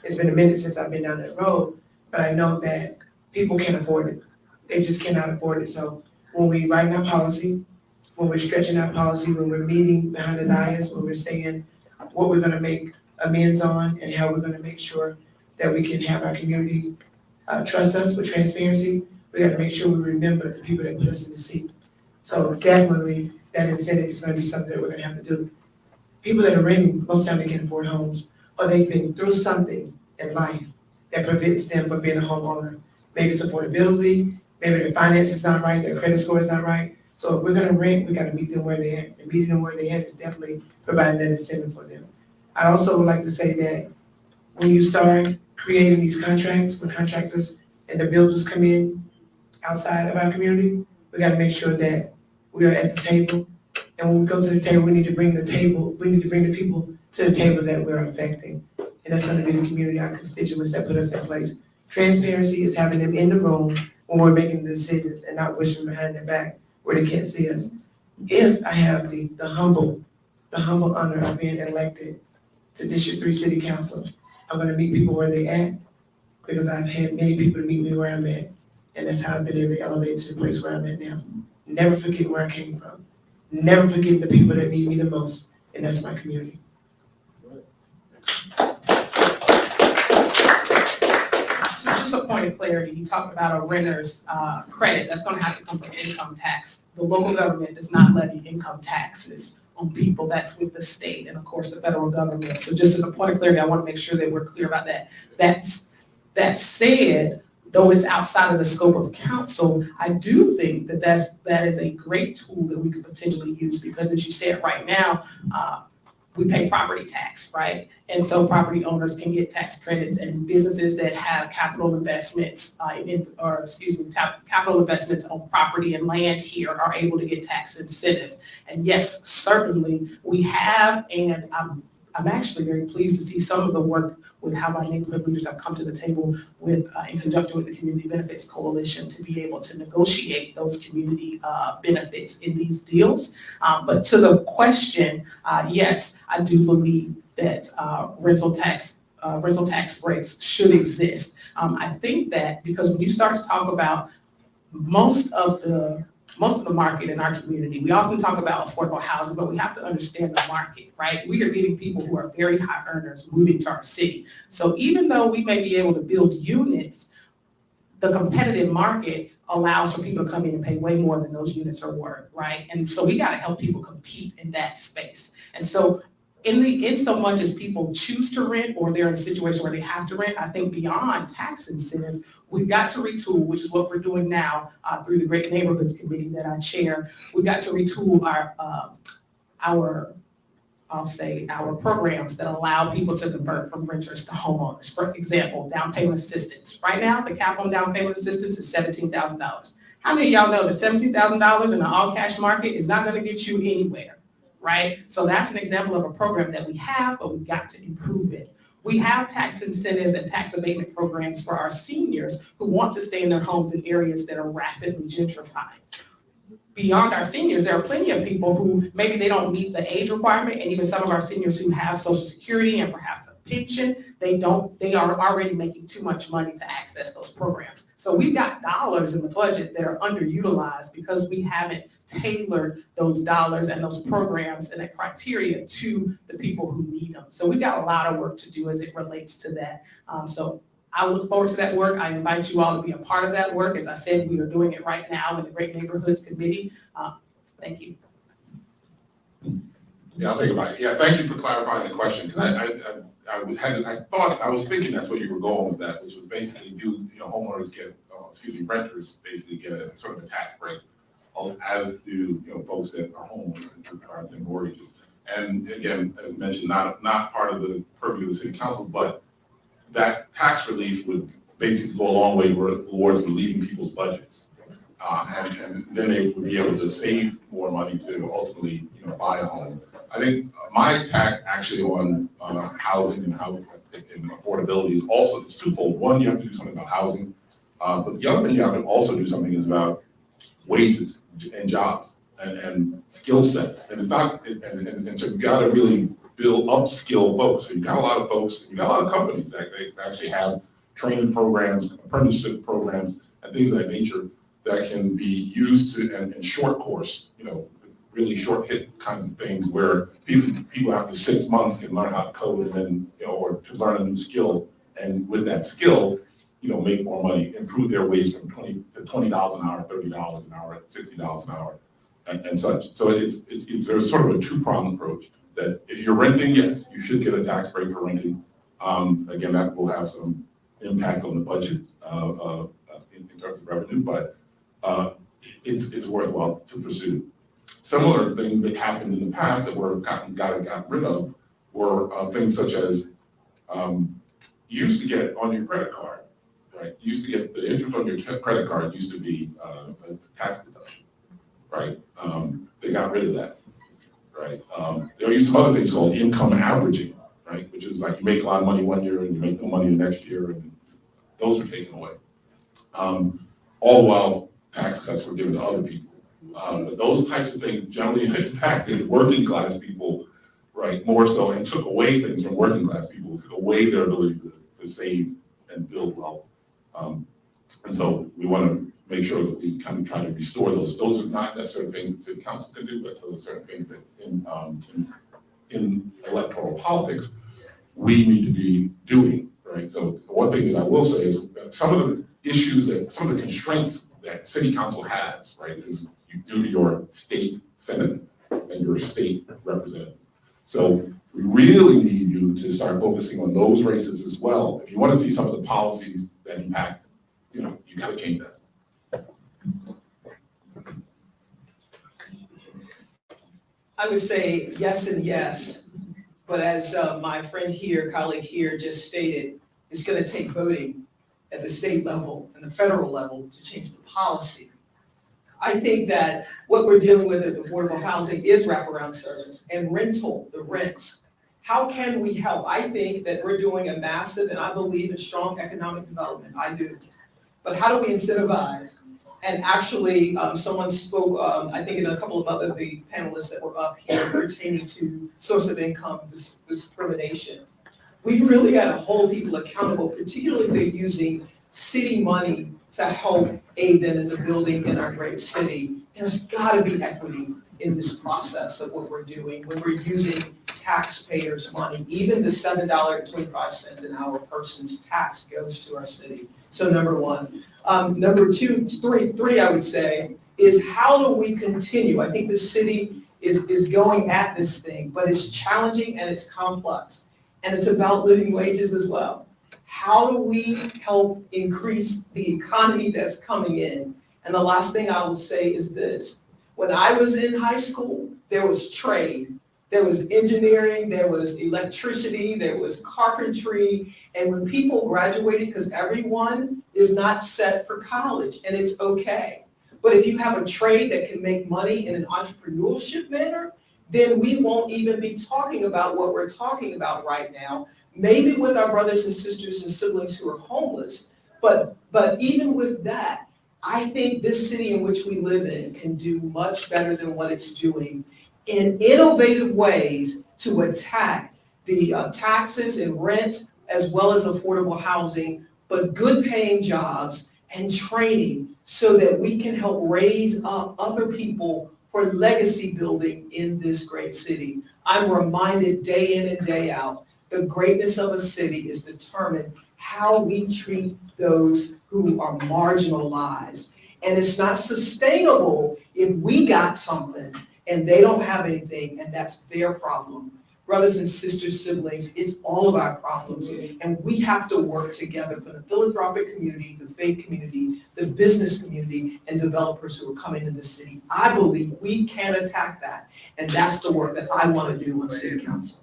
Speaker 17: It's been a minute since I've been down that road, but I know that people can't afford it. They just cannot afford it. So when we write our policy, when we're stretching our policy, when we're meeting behind the dais, when we're saying what we're gonna make amends on and how we're gonna make sure that we can have our community trust us with transparency, we gotta make sure we remember the people that put us in the seat. So definitely that incentive is gonna be something that we're gonna have to do. People that are renting, most of the time they can't afford homes, or they've been through something in life that prevents them from being a homeowner. Maybe it's affordability, maybe their finance is not right, their credit score is not right. So if we're gonna rent, we gotta meet them where they're at. And meeting them where they're at is definitely providing that incentive for them. I also would like to say that when you start creating these contracts, when contractors and the builders come in outside of our community, we gotta make sure that we are at the table And when we go to the table, we need to bring the people to the table that we're affecting. And that's gonna be the community, our constituents that put us in place. Transparency is having them in the room when we're making the decisions and not whispering behind their back where they can't see us. If I have the humble honor of being elected to District 3 City Council, I'm gonna meet people where they at, because I've had many people meet me where I'm at. And that's how I've been able to elevate to the place where I'm at now. Never forget where I came from. Never forget the people that need me the most, and that's my community.
Speaker 7: So just a point of clarity, you talked about a renter's credit, that's gonna have to come from income tax. The local government does not levy income taxes on people, that's with the state and of course the federal government. So just as a point of clarity, I wanna make sure that we're clear about that. That said, though it's outside of the scope of council, I do think that that is a great tool that we could potentially use, because as you said, right now, we pay property tax, right? And so property owners can get tax credits, and businesses that have capital investments, capital investments on property and land here are able to get tax incentives. And yes, certainly we have, and I'm actually very pleased to see some of the work with how my neighborhood leaders have come to the table with, in conjunction with the Community Benefits Coalition, to be able to negotiate those community benefits in these deals. But to the question, yes, I do believe that rental tax breaks should exist. I think that because when you start to talk about most of the market in our community, we often talk about affordable housing, but we have to understand the market, right? We are getting people who are very high earners moving to our city. So even though we may be able to build units, the competitive market allows for people to come in and pay way more than those units are worth, right? And so we gotta help people compete in that space. And so in so much as people choose to rent, or they're in a situation where they have to rent, I think beyond tax incentives, we've got to retool, which is what we're doing now through the Great Neighborhoods Committee that I chair. We've got to retool our programs that allow people to convert from renters to homeowners. For example, down payment assistance. Right now, the cap on down payment assistance is $17,000. How many of y'all know that $17,000 in the all cash market is not gonna get you anywhere, right? So that's an example of a program that we have, but we've got to improve it. We have tax incentives and tax abatement programs for our seniors who want to stay in their homes in areas that are rapidly gentrifying. Beyond our seniors, there are plenty of people who maybe they don't meet the age requirement, and even some of our seniors who have Social Security and perhaps a pension, they are already making too much money to access those programs. So we've got dollars in the budget that are underutilized because we haven't tailored those dollars and those programs and that criteria to the people who need them. So we've got a lot of work to do as it relates to that. So I look forward to that work. I invite you all to be a part of that work. As I said, we are doing it right now in the Great Neighborhoods Committee. Thank you.
Speaker 8: Yeah, I'll think about it. Yeah, thank you for clarifying the question, because I was thinking that's where you were going with that, which was basically homeowners get, renters basically get a sort of a tax break, as do, folks that are homeowners and are in mortgages. And again, as mentioned, not part of the purview of the city council, but that tax relief would basically go a long way towards relieving people's budgets. And then they would be able to save more money to ultimately, buy a home. I think my tack actually on housing and affordability is also, it's twofold. One, you have to do something about housing, but the other thing you have to also do something is about wages and jobs and skill sets. And it's not, and so you got to really build upskill folks. So you've got a lot of folks, you've got a lot of companies that they actually have training programs, apprenticeship programs, and things of that nature that can be used to, and short course, really short hit kinds of things where people after 6 months can learn how to code and then, or to learn a new skill. And with that skill, make more money, improve their wage from $20 to $20 an hour, $30 an hour, $60 an hour, and such. So there's sort of a two-pronged approach. That if you're renting, yes, you should get a tax break for renting. Again, that will have some impact on the budget in terms of revenue, but it's worthwhile to pursue. Similar things that happened in the past that were got rid of were things such as you used to get on your credit card, right? You used to get the interest on your credit card used to be a tax deduction, right? They got rid of that.
Speaker 19: right? They'll use some other things called income averaging, right? Which is like you make a lot of money one year and you make no money the next year, and those were taken away. All while tax cuts were given to other people. But those types of things generally impacted working class people, right, more so, and took away things from working class people, took away their ability to save and build wealth. And so we want to make sure that we kind of try to restore those. Those are not necessarily things that city council can do, but those are certain things that in electoral politics, we need to be doing, right? So one thing that I will say is that some of the some of the constraints that city council has, right, is due to your state senate and your state representative. So we really need you to start focusing on those races as well. If you want to see some of the policies that impact, you got to change that.
Speaker 7: I would say yes and yes, but as my friend here, colleague here just stated, it's going to take voting at the state level and the federal level to change the policy. I think that what we're dealing with as affordable housing is wraparound service and rental, the rents. How can we help? I think that we're doing a massive, and I believe in strong economic development, I do. But how do we incentivize? And actually, someone spoke, I think in a couple of other the panelists that were up here pertaining to source of income discrimination. We've really got to hold people accountable, particularly if they're using city money to help aid them in the building in our great city. There's got to be equity in this process of what we're doing when we're using taxpayers' money. Even the $7.25 an hour person's tax goes to our city. So number one. Number three, I would say, is how do we continue? I think the city is going at this thing, but it's challenging and it's complex. And it's about living wages as well. How do we help increase the economy that's coming in? And the last thing I will say is this. When I was in high school, there was trade. There was engineering, there was electricity, there was carpentry. And when people graduated, because everyone is not set for college, and it's okay. But if you have a trade that can make money in an entrepreneurship manner, then we won't even be talking about what we're talking about right now. Maybe with our brothers and sisters and siblings who are homeless, but even with that, I think this city in which we live in can do much better than what it's doing in innovative ways to attack the taxes and rent as well as affordable housing, but good paying jobs and training so that we can help raise up other people for legacy building in this great city. I'm reminded day in and day out, the greatness of a city is determined how we treat those who are marginalized. And it's not sustainable if we got something and they don't have anything, and that's their problem. Brothers and sisters, siblings, it's all of our problems, and we have to work together for the philanthropic community, the faith community, the business community, and developers who are coming to the city. I believe we can attack that, and that's the work that I want to do on city council.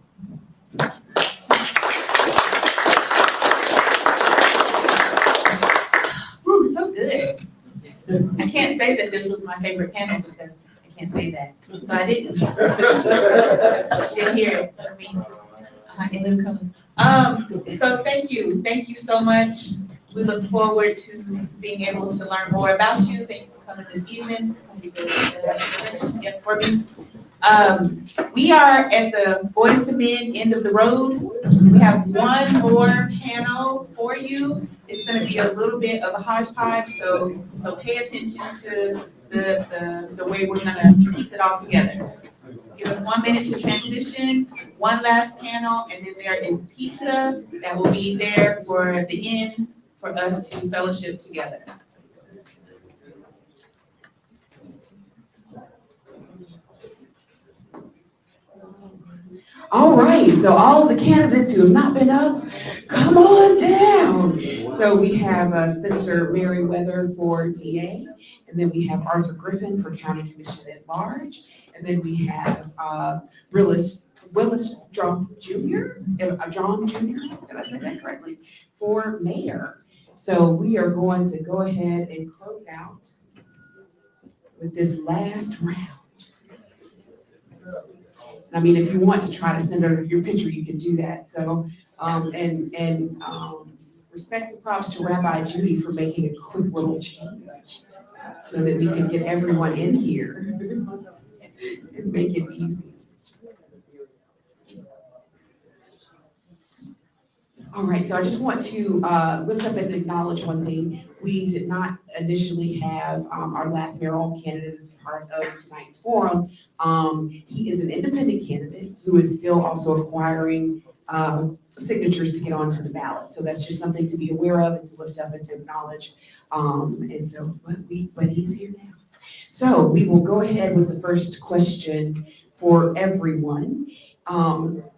Speaker 3: Ooh, so good. I can't say that this was my favorite panel because I can't say that. So I didn't. Didn't hear it. I mean, I can live color. So thank you. Thank you so much. We look forward to being able to learn more about you. Thank you for coming this evening. We are at the Boys to Men end of the road. We have one more panel for you. It's going to be a little bit of a hodgepodge, so pay attention to the way we're going to piece it all together. Give us 1 minute to transition, one last panel, and then there is pizza that will be there for the end for us to fellowship together.
Speaker 1: All right, so all the candidates who have not been up, come on down. So we have Spencer Merriweather for DA, and then we have Arthur Griffin for County Commission at Large, and then we have Willis John Jr., did I say that correctly, for mayor. So we are going to go ahead and close out with this last round. I mean, if you want to try to send her your picture, you can do that. So, respect and props to Rabbi Judy for making a quick little change so that we can get everyone in here and make it easy. All right, so I just want to lift up and acknowledge one thing. We did not initially have our last mayoral candidate as part of tonight's forum. He is an independent candidate who is still also acquiring signatures to get onto the ballot. So that's just something to be aware of and to lift up and to acknowledge. But he's here now. So we will go ahead with the first question for everyone.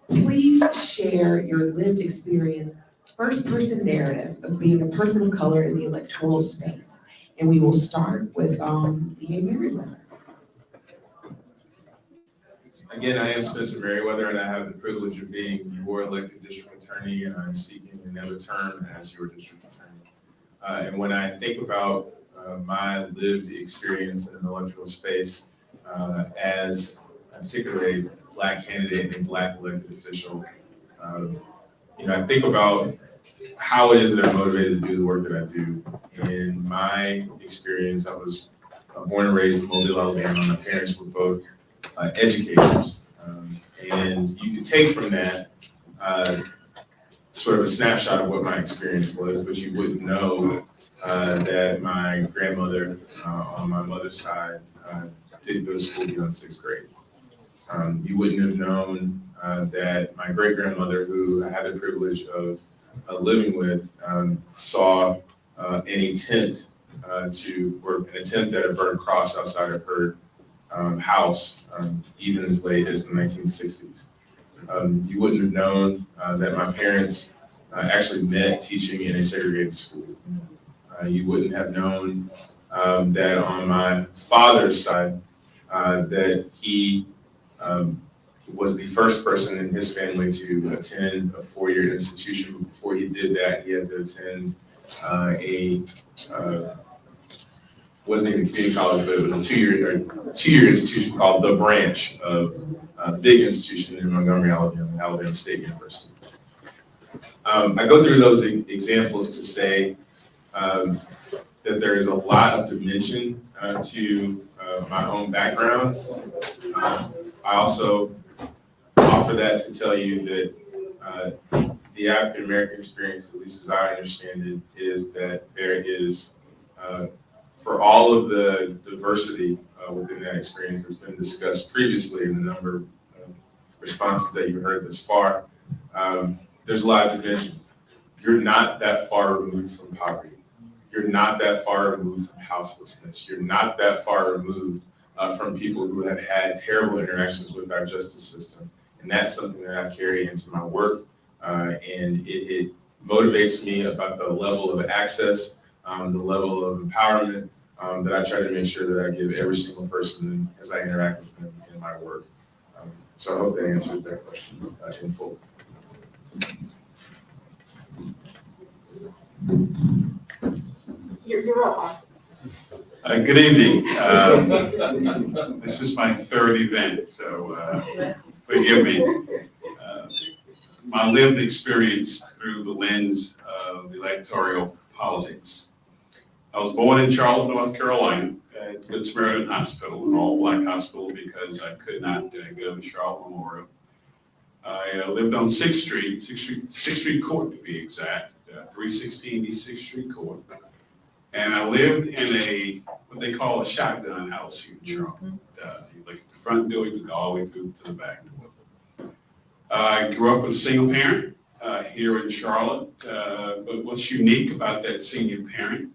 Speaker 1: Please share your lived experience, first-person narrative of being a person of color in the electoral space. And we will start with D.A. Merriweather.
Speaker 20: Again, I am Spencer Merriweather, and I have the privilege of being your elected district attorney, and I'm seeking another term as your district attorney. And when I think about my lived experience in the electoral space as particularly a Black candidate and Black elected official, I think about how it is that I'm motivated to do the work that I do. In my experience, I was born and raised in Mobile, Alabama. My parents were both educators. And you can take from that sort of a snapshot of what my experience was, but you wouldn't know that my grandmother on my mother's side didn't go to school beyond 6th grade. You wouldn't have known that my great-grandmother, who I had the privilege of living with, saw an attempt at a burnt cross outside of her house, even as late as the 1960s. You wouldn't have known that my parents actually met teaching in a segregated school. You wouldn't have known that on my father's side, that he was the first person in his family to attend a 4-year institution. But before he did that, he had to attend wasn't even community college, but it was a two-year institution called The Branch, a big institution in Montgomery, Alabama, Alabama State University. I go through those examples to say that there is a lot of dimension to my own background. I also offer that to tell you that the African American experience, at least as I understand it, is that there is, for all of the diversity within that experience that's been discussed previously in the number of responses that you heard thus far, there's a lot of division. You're not that far removed from poverty. You're not that far removed from houselessness. You're not that far removed from people who have had terrible interactions with our justice system. And that's something that I carry into my work. And it motivates me about the level of access, the level of empowerment that I try to make sure that I give every single person as I interact with them in my work. So I hope that answers that question in full.
Speaker 5: You're up.
Speaker 21: Good evening. This is my third event, so forgive me. My lived experience through the lens of electoral politics. I was born in Charlotte, North Carolina, at Good Samaritan Hospital, an all-black hospital, because I could not go to Charlotte Memorial. I lived on 6th Street Court to be exact, 316 East 6th Street Court. And I lived in what they call a shotgun house here in Charlotte. You look at the front door, you go all the way through to the back door. I grew up with a single parent here in Charlotte, but what's unique about that single parent,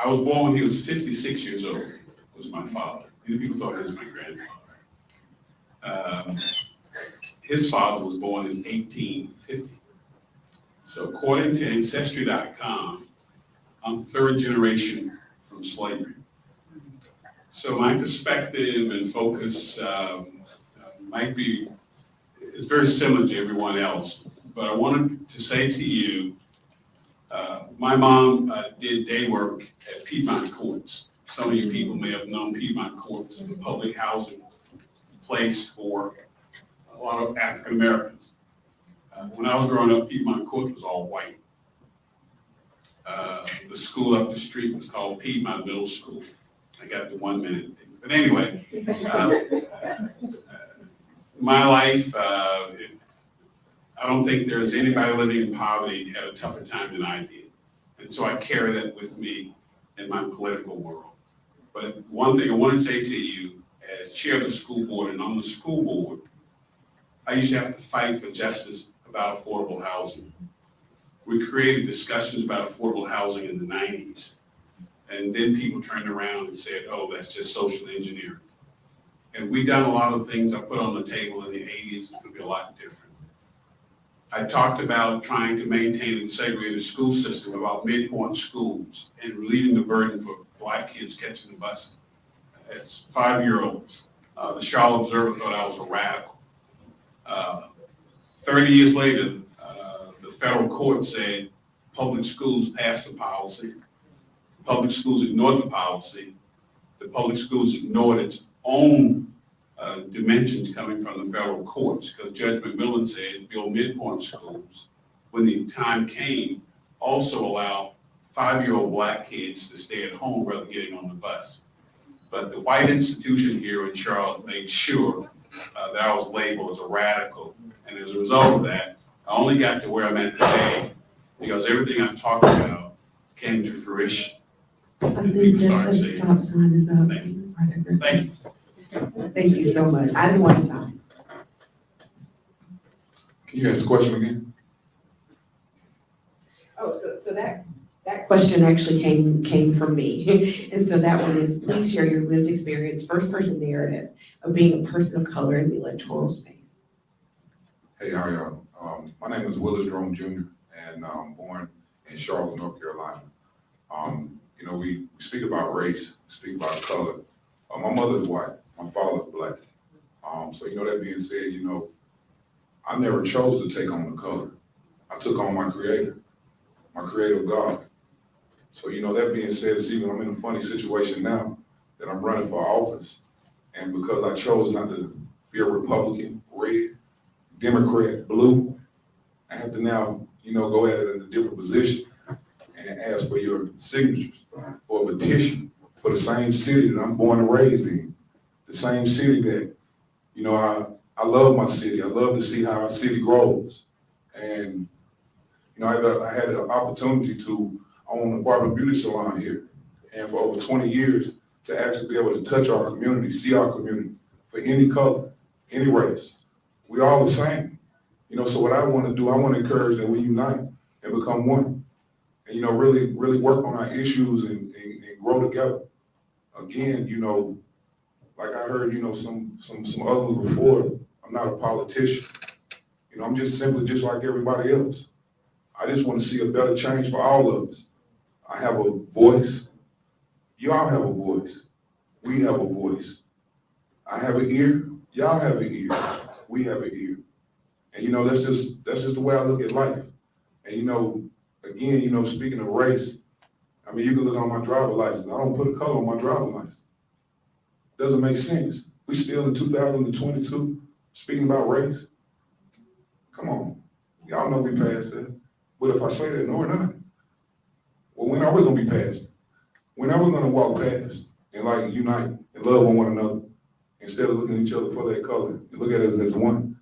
Speaker 21: I was born when he was 56 years old, was my father. Many people thought he was my grandfather. His father was born in 1850. So according to Ancestry.com, I'm third generation from slavery. So my perspective and focus is very similar to everyone else. But I wanted to say to you, my mom did day work at Piedmont Courts some of you people may have known Piedmont Court as a public housing place for a lot of African Americans. When I was growing up, Piedmont Court was all white. The school up the street was called Piedmont Middle School. I got the 1 minute thing. But anyway, my life, I don't think there's anybody living in poverty had a tougher time than I did. And so I carry that with me in my political world. But one thing I want to say to you, as chair of the school board and on the school board, I used to have to fight for justice about affordable housing. We created discussions about affordable housing in the 90s. And then people turned around and said, oh, that's just social engineering. And we done a lot of things I put on the table in the 80s, it could be a lot different. I talked about trying to maintain a segregated school system, about midpoint schools, and relieving the burden for Black kids catching the bus as 5-year-olds. The Charlotte Observer thought I was a radical. 30 years later, the federal court said public schools passed the policy. Public schools ignored the policy. The public schools ignored its own dimensions coming from the federal courts, because Judge McMillan said build midpoint schools. When the time came, also allow 5-year-old Black kids to stay at home rather than getting on the bus. But the white institution here in Charlotte made sure that I was labeled as a radical. And as a result of that, I only got to where I'm at today because everything I'm talking about came to fruition.
Speaker 1: I think that the stop sign is up.
Speaker 21: Thank you.
Speaker 1: Thank you so much. I didn't want to stop.
Speaker 19: Can you ask the question again?
Speaker 1: Oh, so that question actually came from me. And so that one is, please share your lived experience, first person narrative of being a person of color in the electoral space.
Speaker 19: Hey, how are y'all? My name is Willis Drone Jr. and I'm born in Charlotte, North Carolina. You know, we speak about race, we speak about color. My mother's white, my father's Black. So, you know, that being said, you know, I never chose to take on the color. I took on my creator God. So, you know, that being said, I'm in a funny situation now that I'm running for office. And because I chose not to be a Republican, red, Democrat, blue, I have to now, you know, go at it in a different position and ask for your signatures for a petition for the same city that I'm born and raised in. The same city that, you know, I love my city. I love to see how our city grows. And, you know, I had an opportunity to own a barber beauty salon here. And for over 20 years, to actually be able to touch our community, see our community for any color, any race. We all the same. You know, so what I want to do, I want to encourage that we unite and become one. And, you know, really work on our issues and grow together. Again, you know, like I heard, you know, some others before, I'm not a politician. You know, I'm just simply just like everybody else. I just want to see a better change for all of us. I have a voice. Y'all have a voice. We have a voice. I have an ear. Y'all have an ear. We have an ear. And, you know, that's just the way I look at life. And, you know, again, you know, speaking of race, I mean, you can look on my driver's license. I don't put a color on my driver's license. Doesn't make sense. We still in 2022 speaking about race. Come on. Y'all know we passed that. But if I say that, no, we're not. Well, when are we going to be past? When are we going to walk past and like unite and love on one another instead of looking at each other for that color and look at us as one?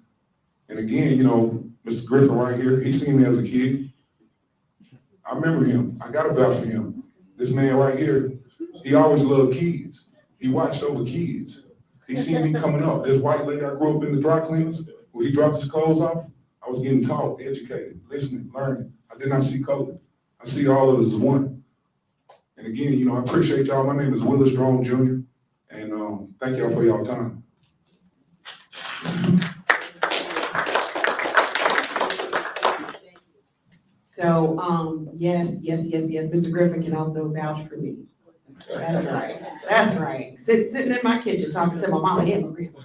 Speaker 19: And again, you know, Mr. Griffin right here, he seen me as a kid. I remember him. I got to vouch for him. This man right here, he always loved kids. He watched over kids. He seen me coming up. This white lady I grew up in the dry cleaners, where he dropped his clothes off, I was getting taught, educated, listening, learning. I did not see color. I see all of us as one. And again, you know, I appreciate y'all. My name is Willis Drone Jr. And thank y'all for y'all time.
Speaker 1: So, yes, Mr. Griffin can also vouch for me. That's right. Sitting in my kitchen talking to my mama and my grandma.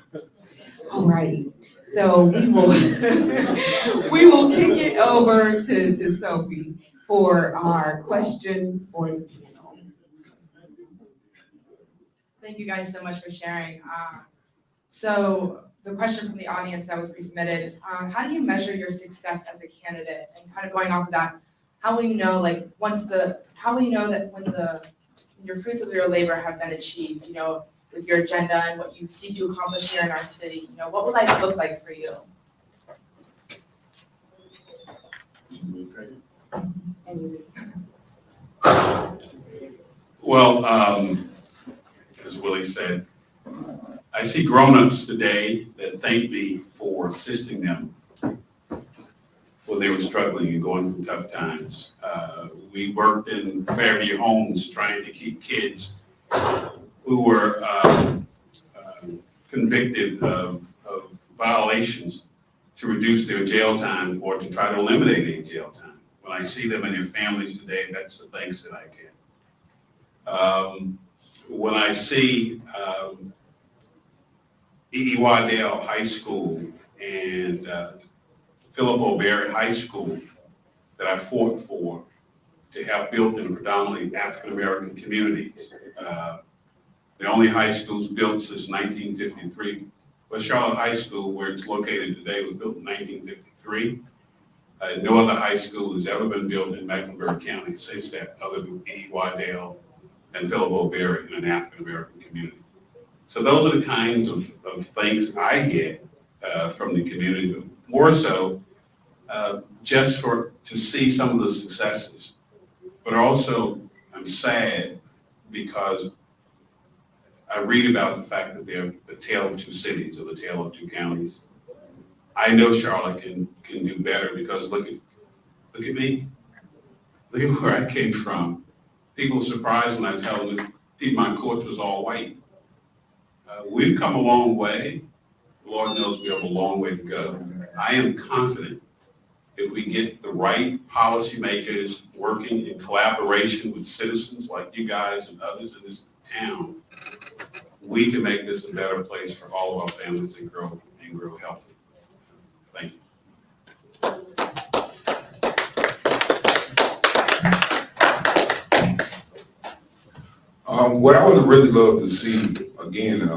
Speaker 1: All righty. So we will kick it over to Sophie for our questions for the panel.
Speaker 5: Thank you guys so much for sharing. So the question from the audience that was pre-submitted, how do you measure your success as a candidate? And kind of going off of that, how will you know, like, how will you know that when your fruits of your labor have been achieved, you know, with your agenda and what you seek to accomplish here in our city? You know, what will life look like for you?
Speaker 21: Well, as Willie said, I see grown-ups today that thank me for assisting them when they were struggling and going through tough times. We worked in Fairview homes trying to keep kids who were convicted of violations to reduce their jail time or to try to eliminate any jail time. When I see them and their families today, that's the thanks that I get. When I see E.E. Waddell High School and Philip O'Berry High School that I fought for to have built in predominantly African-American communities. The only high schools built since 1953 was Charlotte High School, where it's located today, was built in 1953. No other high school has ever been built in Mecklenburg County since that, other than E.E. Waddell and Philip O'Berry in an African-American community. So those are the kinds of things I get from the community, but more so just to see some of the successes. But also, I'm sad because I read about the fact that they're the tale of two cities or the tale of two counties. I know Charlotte can do better because look at me. Look at where I came from. People are surprised when I tell them that Piedmont Courts was all white. We've come a long way. Lord knows we have a long way to go. I am confident if we get the right policymakers working in collaboration with citizens like you guys and others in this town, we can make this a better place for all of our families to grow and grow healthy. Thank you.
Speaker 2: What I would really love to see, again,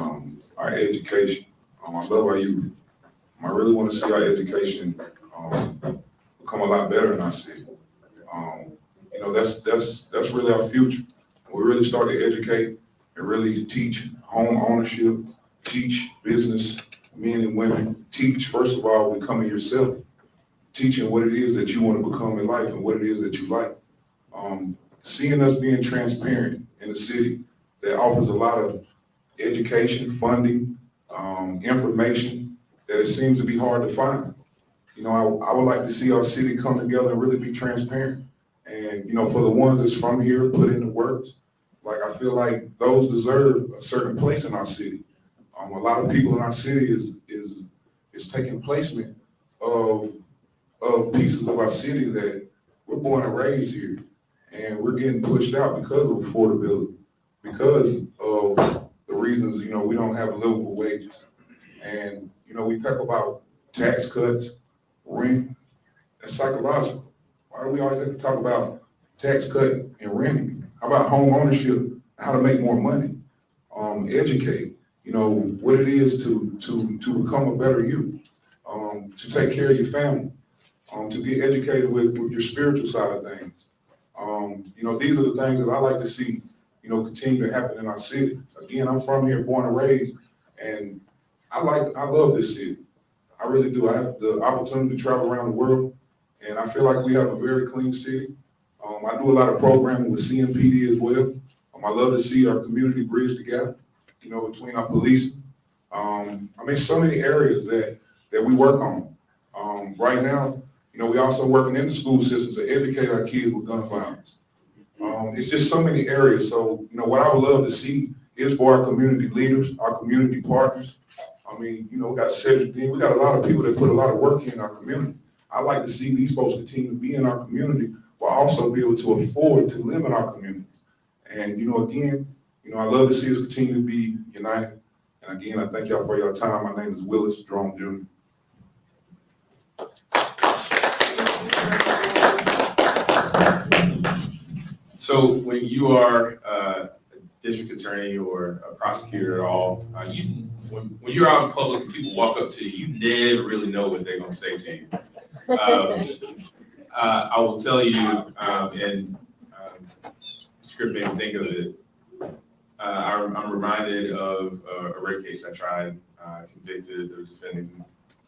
Speaker 2: our education. I love our youth. I really want to see our education become a lot better in our city. You know, that's really our future. We really start to educate and really teach home ownership, teach business, men and women, teach, first of all, becoming yourself, teaching what it is that you want to become in life and what it is that you like. Seeing us being transparent in a city that offers a lot of education, funding, information that it seems to be hard to find. You know, I would like to see our city come together and really be transparent. And, you know, for the ones that's from here, put in the works. Like, I feel like those deserve a certain place in our city. A lot of people in our city is taking placement of pieces of our city that we're born and raised here. And we're getting pushed out because of affordability, because of the reasons, you know, we don't have livable wages. And, you know, we talk about tax cuts, rent, that's psychological. Why do we always have to talk about tax cut and renting? How about home ownership, how to make more money? Educate, you know, what it is to become a better you, to take care of your family, to get educated with your spiritual side of things. You know, these are the things that I like to see, you know, continue to happen in our city. Again, I'm from here, born and raised, and I love this city. I really do. I have the opportunity to travel around the world, and I feel like we have a very clean city. I do a lot of programming with CMPD as well. I love to see our community bridge together, you know, between our police. I mean, so many areas that we work on. Right now, you know, we also working in the school system to educate our kids with gun violence. It's just so many areas. So, you know, what I would love to see is for our community leaders, our community partners. I mean, you know, we got Cedric Dean, we got a lot of people that put a lot of work in our community. I like to see these folks continue to be in our community, but also be able to afford to live in our communities. And, you know, again, you know, I love to see us continue to be united. And again, I thank y'all for your time. My name is Willis Drone Jr.
Speaker 20: So when you are district attorney or a prosecutor at all, when you're out in public and people walk up to you, you never really know what they're gonna say to you. I will tell you, and Script made me think of it. I'm reminded of a rape case I tried, convicted, the defendant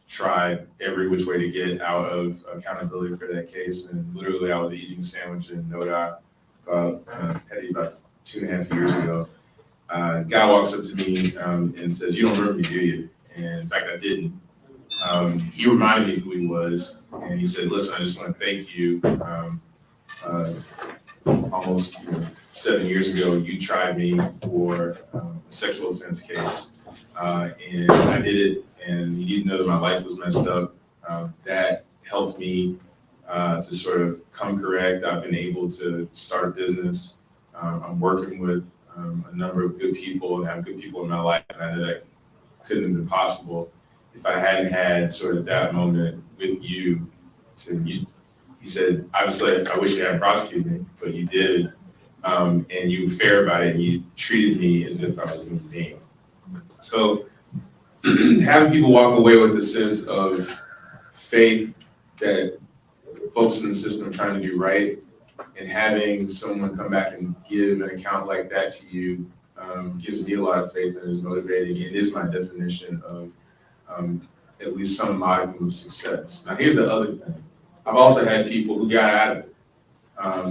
Speaker 20: tried every which way to get out of accountability for that case. And literally, I was eating a sandwich in Noda about 2.5 years ago. Guy walks up to me and says, "You don't remember me, do you?" And in fact, I didn't. He reminded me who he was, and he said, "Listen, I just want to thank you. Almost 7 years ago, you tried me for a sexual offense case, and I did it, and you didn't know that my life was messed up. That helped me to sort of come correct. I've been able to start a business. I'm working with a number of good people and have good people in my life, and I know that couldn't have been possible if I hadn't had sort of that moment with you." He said, "Obviously, I wish you hadn't prosecuted me, but you did, and you were fair about it, and you treated me as if I was a human being." So having people walk away with a sense of faith that folks in the system are trying to do right, and having someone come back and give an account like that to you gives me a lot of faith and is motivating. It is my definition of at least some modicum of success. Now, here's the other thing. I've also had people who got out of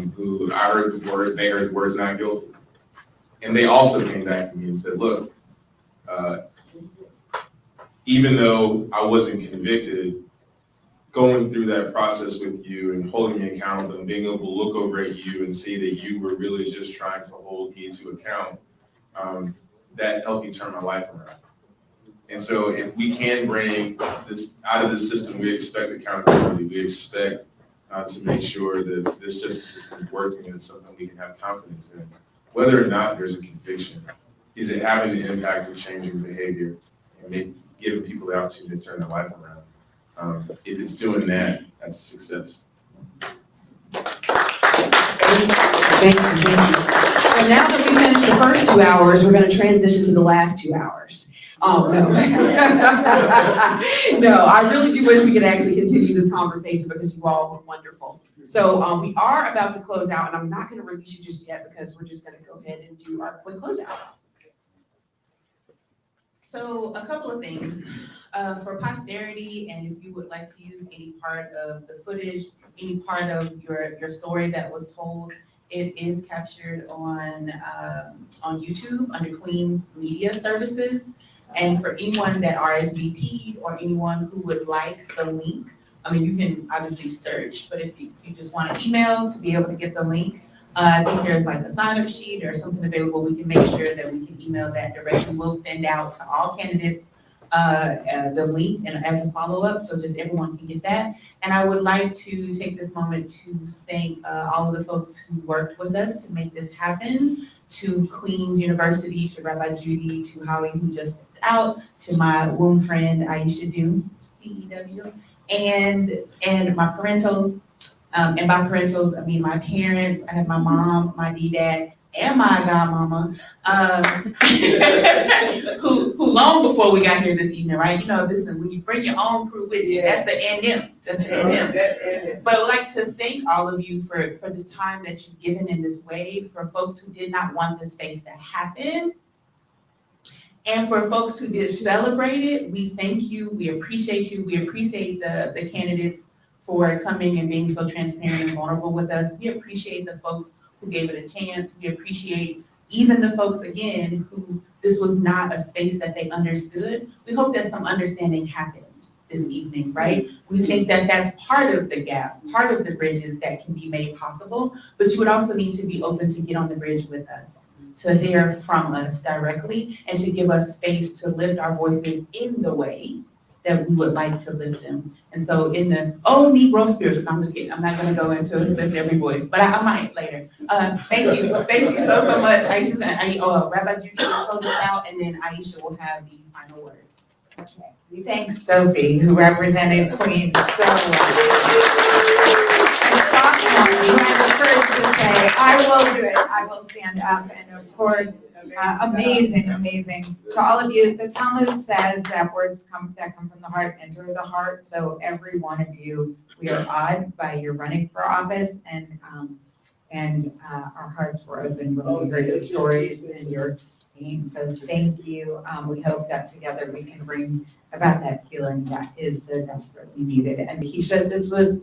Speaker 20: it, who I heard the words, they heard the words not guilty. And they also came back to me and said, "Look, even though I wasn't convicted, going through that process with you and holding me accountable and being able to look over at you and see that you were really just trying to hold me to account, that helped me turn my life around." And so if we can bring this out of the system, we expect accountability. We expect to make sure that this justice system is working and it's something we can have confidence in. Whether or not there's a conviction, is it having the impact of changing behavior and giving people the opportunity to turn their life around? If it's doing that, that's a success.
Speaker 1: Thank you. So now that we finished the first 2 hours, we're going to transition to the last 2 hours. Oh, no. No, I really do wish we could actually continue this conversation because you all were wonderful. So we are about to close out, and I'm not going to release you just yet because we're just going to go ahead and do our quick closeout.
Speaker 3: So a couple of things for posterity, and if you would like to use any part of the footage, any part of your story that was told, it is captured on YouTube under Queen's Media Services. And for anyone that RSVP'd or anyone who would like the link, I mean, you can obviously search, but if you just want to email to be able to get the link, I think there's like a sign-up sheet or something available. We can make sure that we can email that directly. We'll send out to all candidates the link and as a follow-up, so just everyone can get that. And I would like to take this moment to thank all of the folks who worked with us to make this happen, to Queen's University, to Rabbi Judy, to Holly, who just out, to my womb friend Aisha Du, PEW, and my parentals. And by parentals, I mean my parents. I have my mom, my dad, and my godmama, who long before we got here this evening, right? You know, listen, when you bring your own crew with you, that's the NM. That's the NM. But I would like to thank all of you for this time that you've given in this way, for folks who did not want this space to happen. And for folks who did celebrate it, we thank you, we appreciate you, we appreciate the candidates for coming and being so transparent and vulnerable with us. We appreciate the folks who gave it a chance. We appreciate even the folks, again, who this was not a space that they understood. We hope that some understanding happened this evening, right? We think that that's part of the gap, part of the bridges that can be made possible, but you would also need to be open to get on the bridge with us, to hear from us directly, and to give us space to lift our voices in the way that we would like to lift them. And so in the Negro spiritual, I'm just kidding, I'm not gonna go into lift every voice, but I might later. Thank you so much. Aisha, Rabbi Judy will close us out, and then Aisha will have the final word.
Speaker 4: Okay. We thank Sophie, who represented Queens so well. And Sophomore, you had the courage to say, I will do it. I will stand up, and of course, amazing. To all of you, the Talmud says that words that come from the heart enter the heart. So every one of you, we are awed by your running for office, and our hearts were open when we heard your stories and your pain. So thank you. We hope that together we can bring about that healing that is so desperately needed. And this was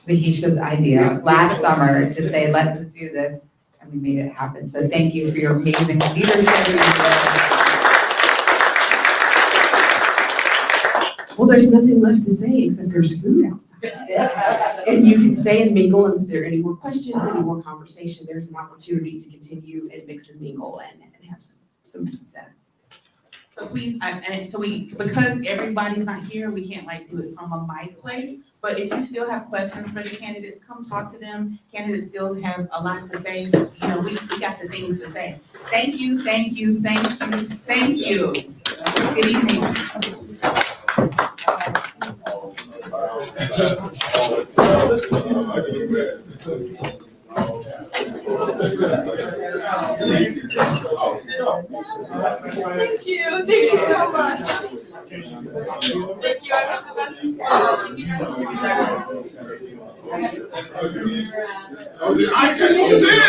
Speaker 4: Mahishka's idea last summer to say, let's do this, and we made it happen. So thank you for your amazing leadership.
Speaker 1: Well, there's nothing left to say except there's food outside. And you can stay and mingle, and if there are any more questions, any more conversation, there's an opportunity to continue and mix and mingle and have some sense.
Speaker 3: So please, because everybody's not here, we can't like do it from a mic place. But if you still have questions for the candidates, come talk to them. Candidates still have a lot to say. You know, we got the things to say. Thank you. Good evening.
Speaker 5: Thank you so much. Thank you, I wish the best.
Speaker 19: I can do this.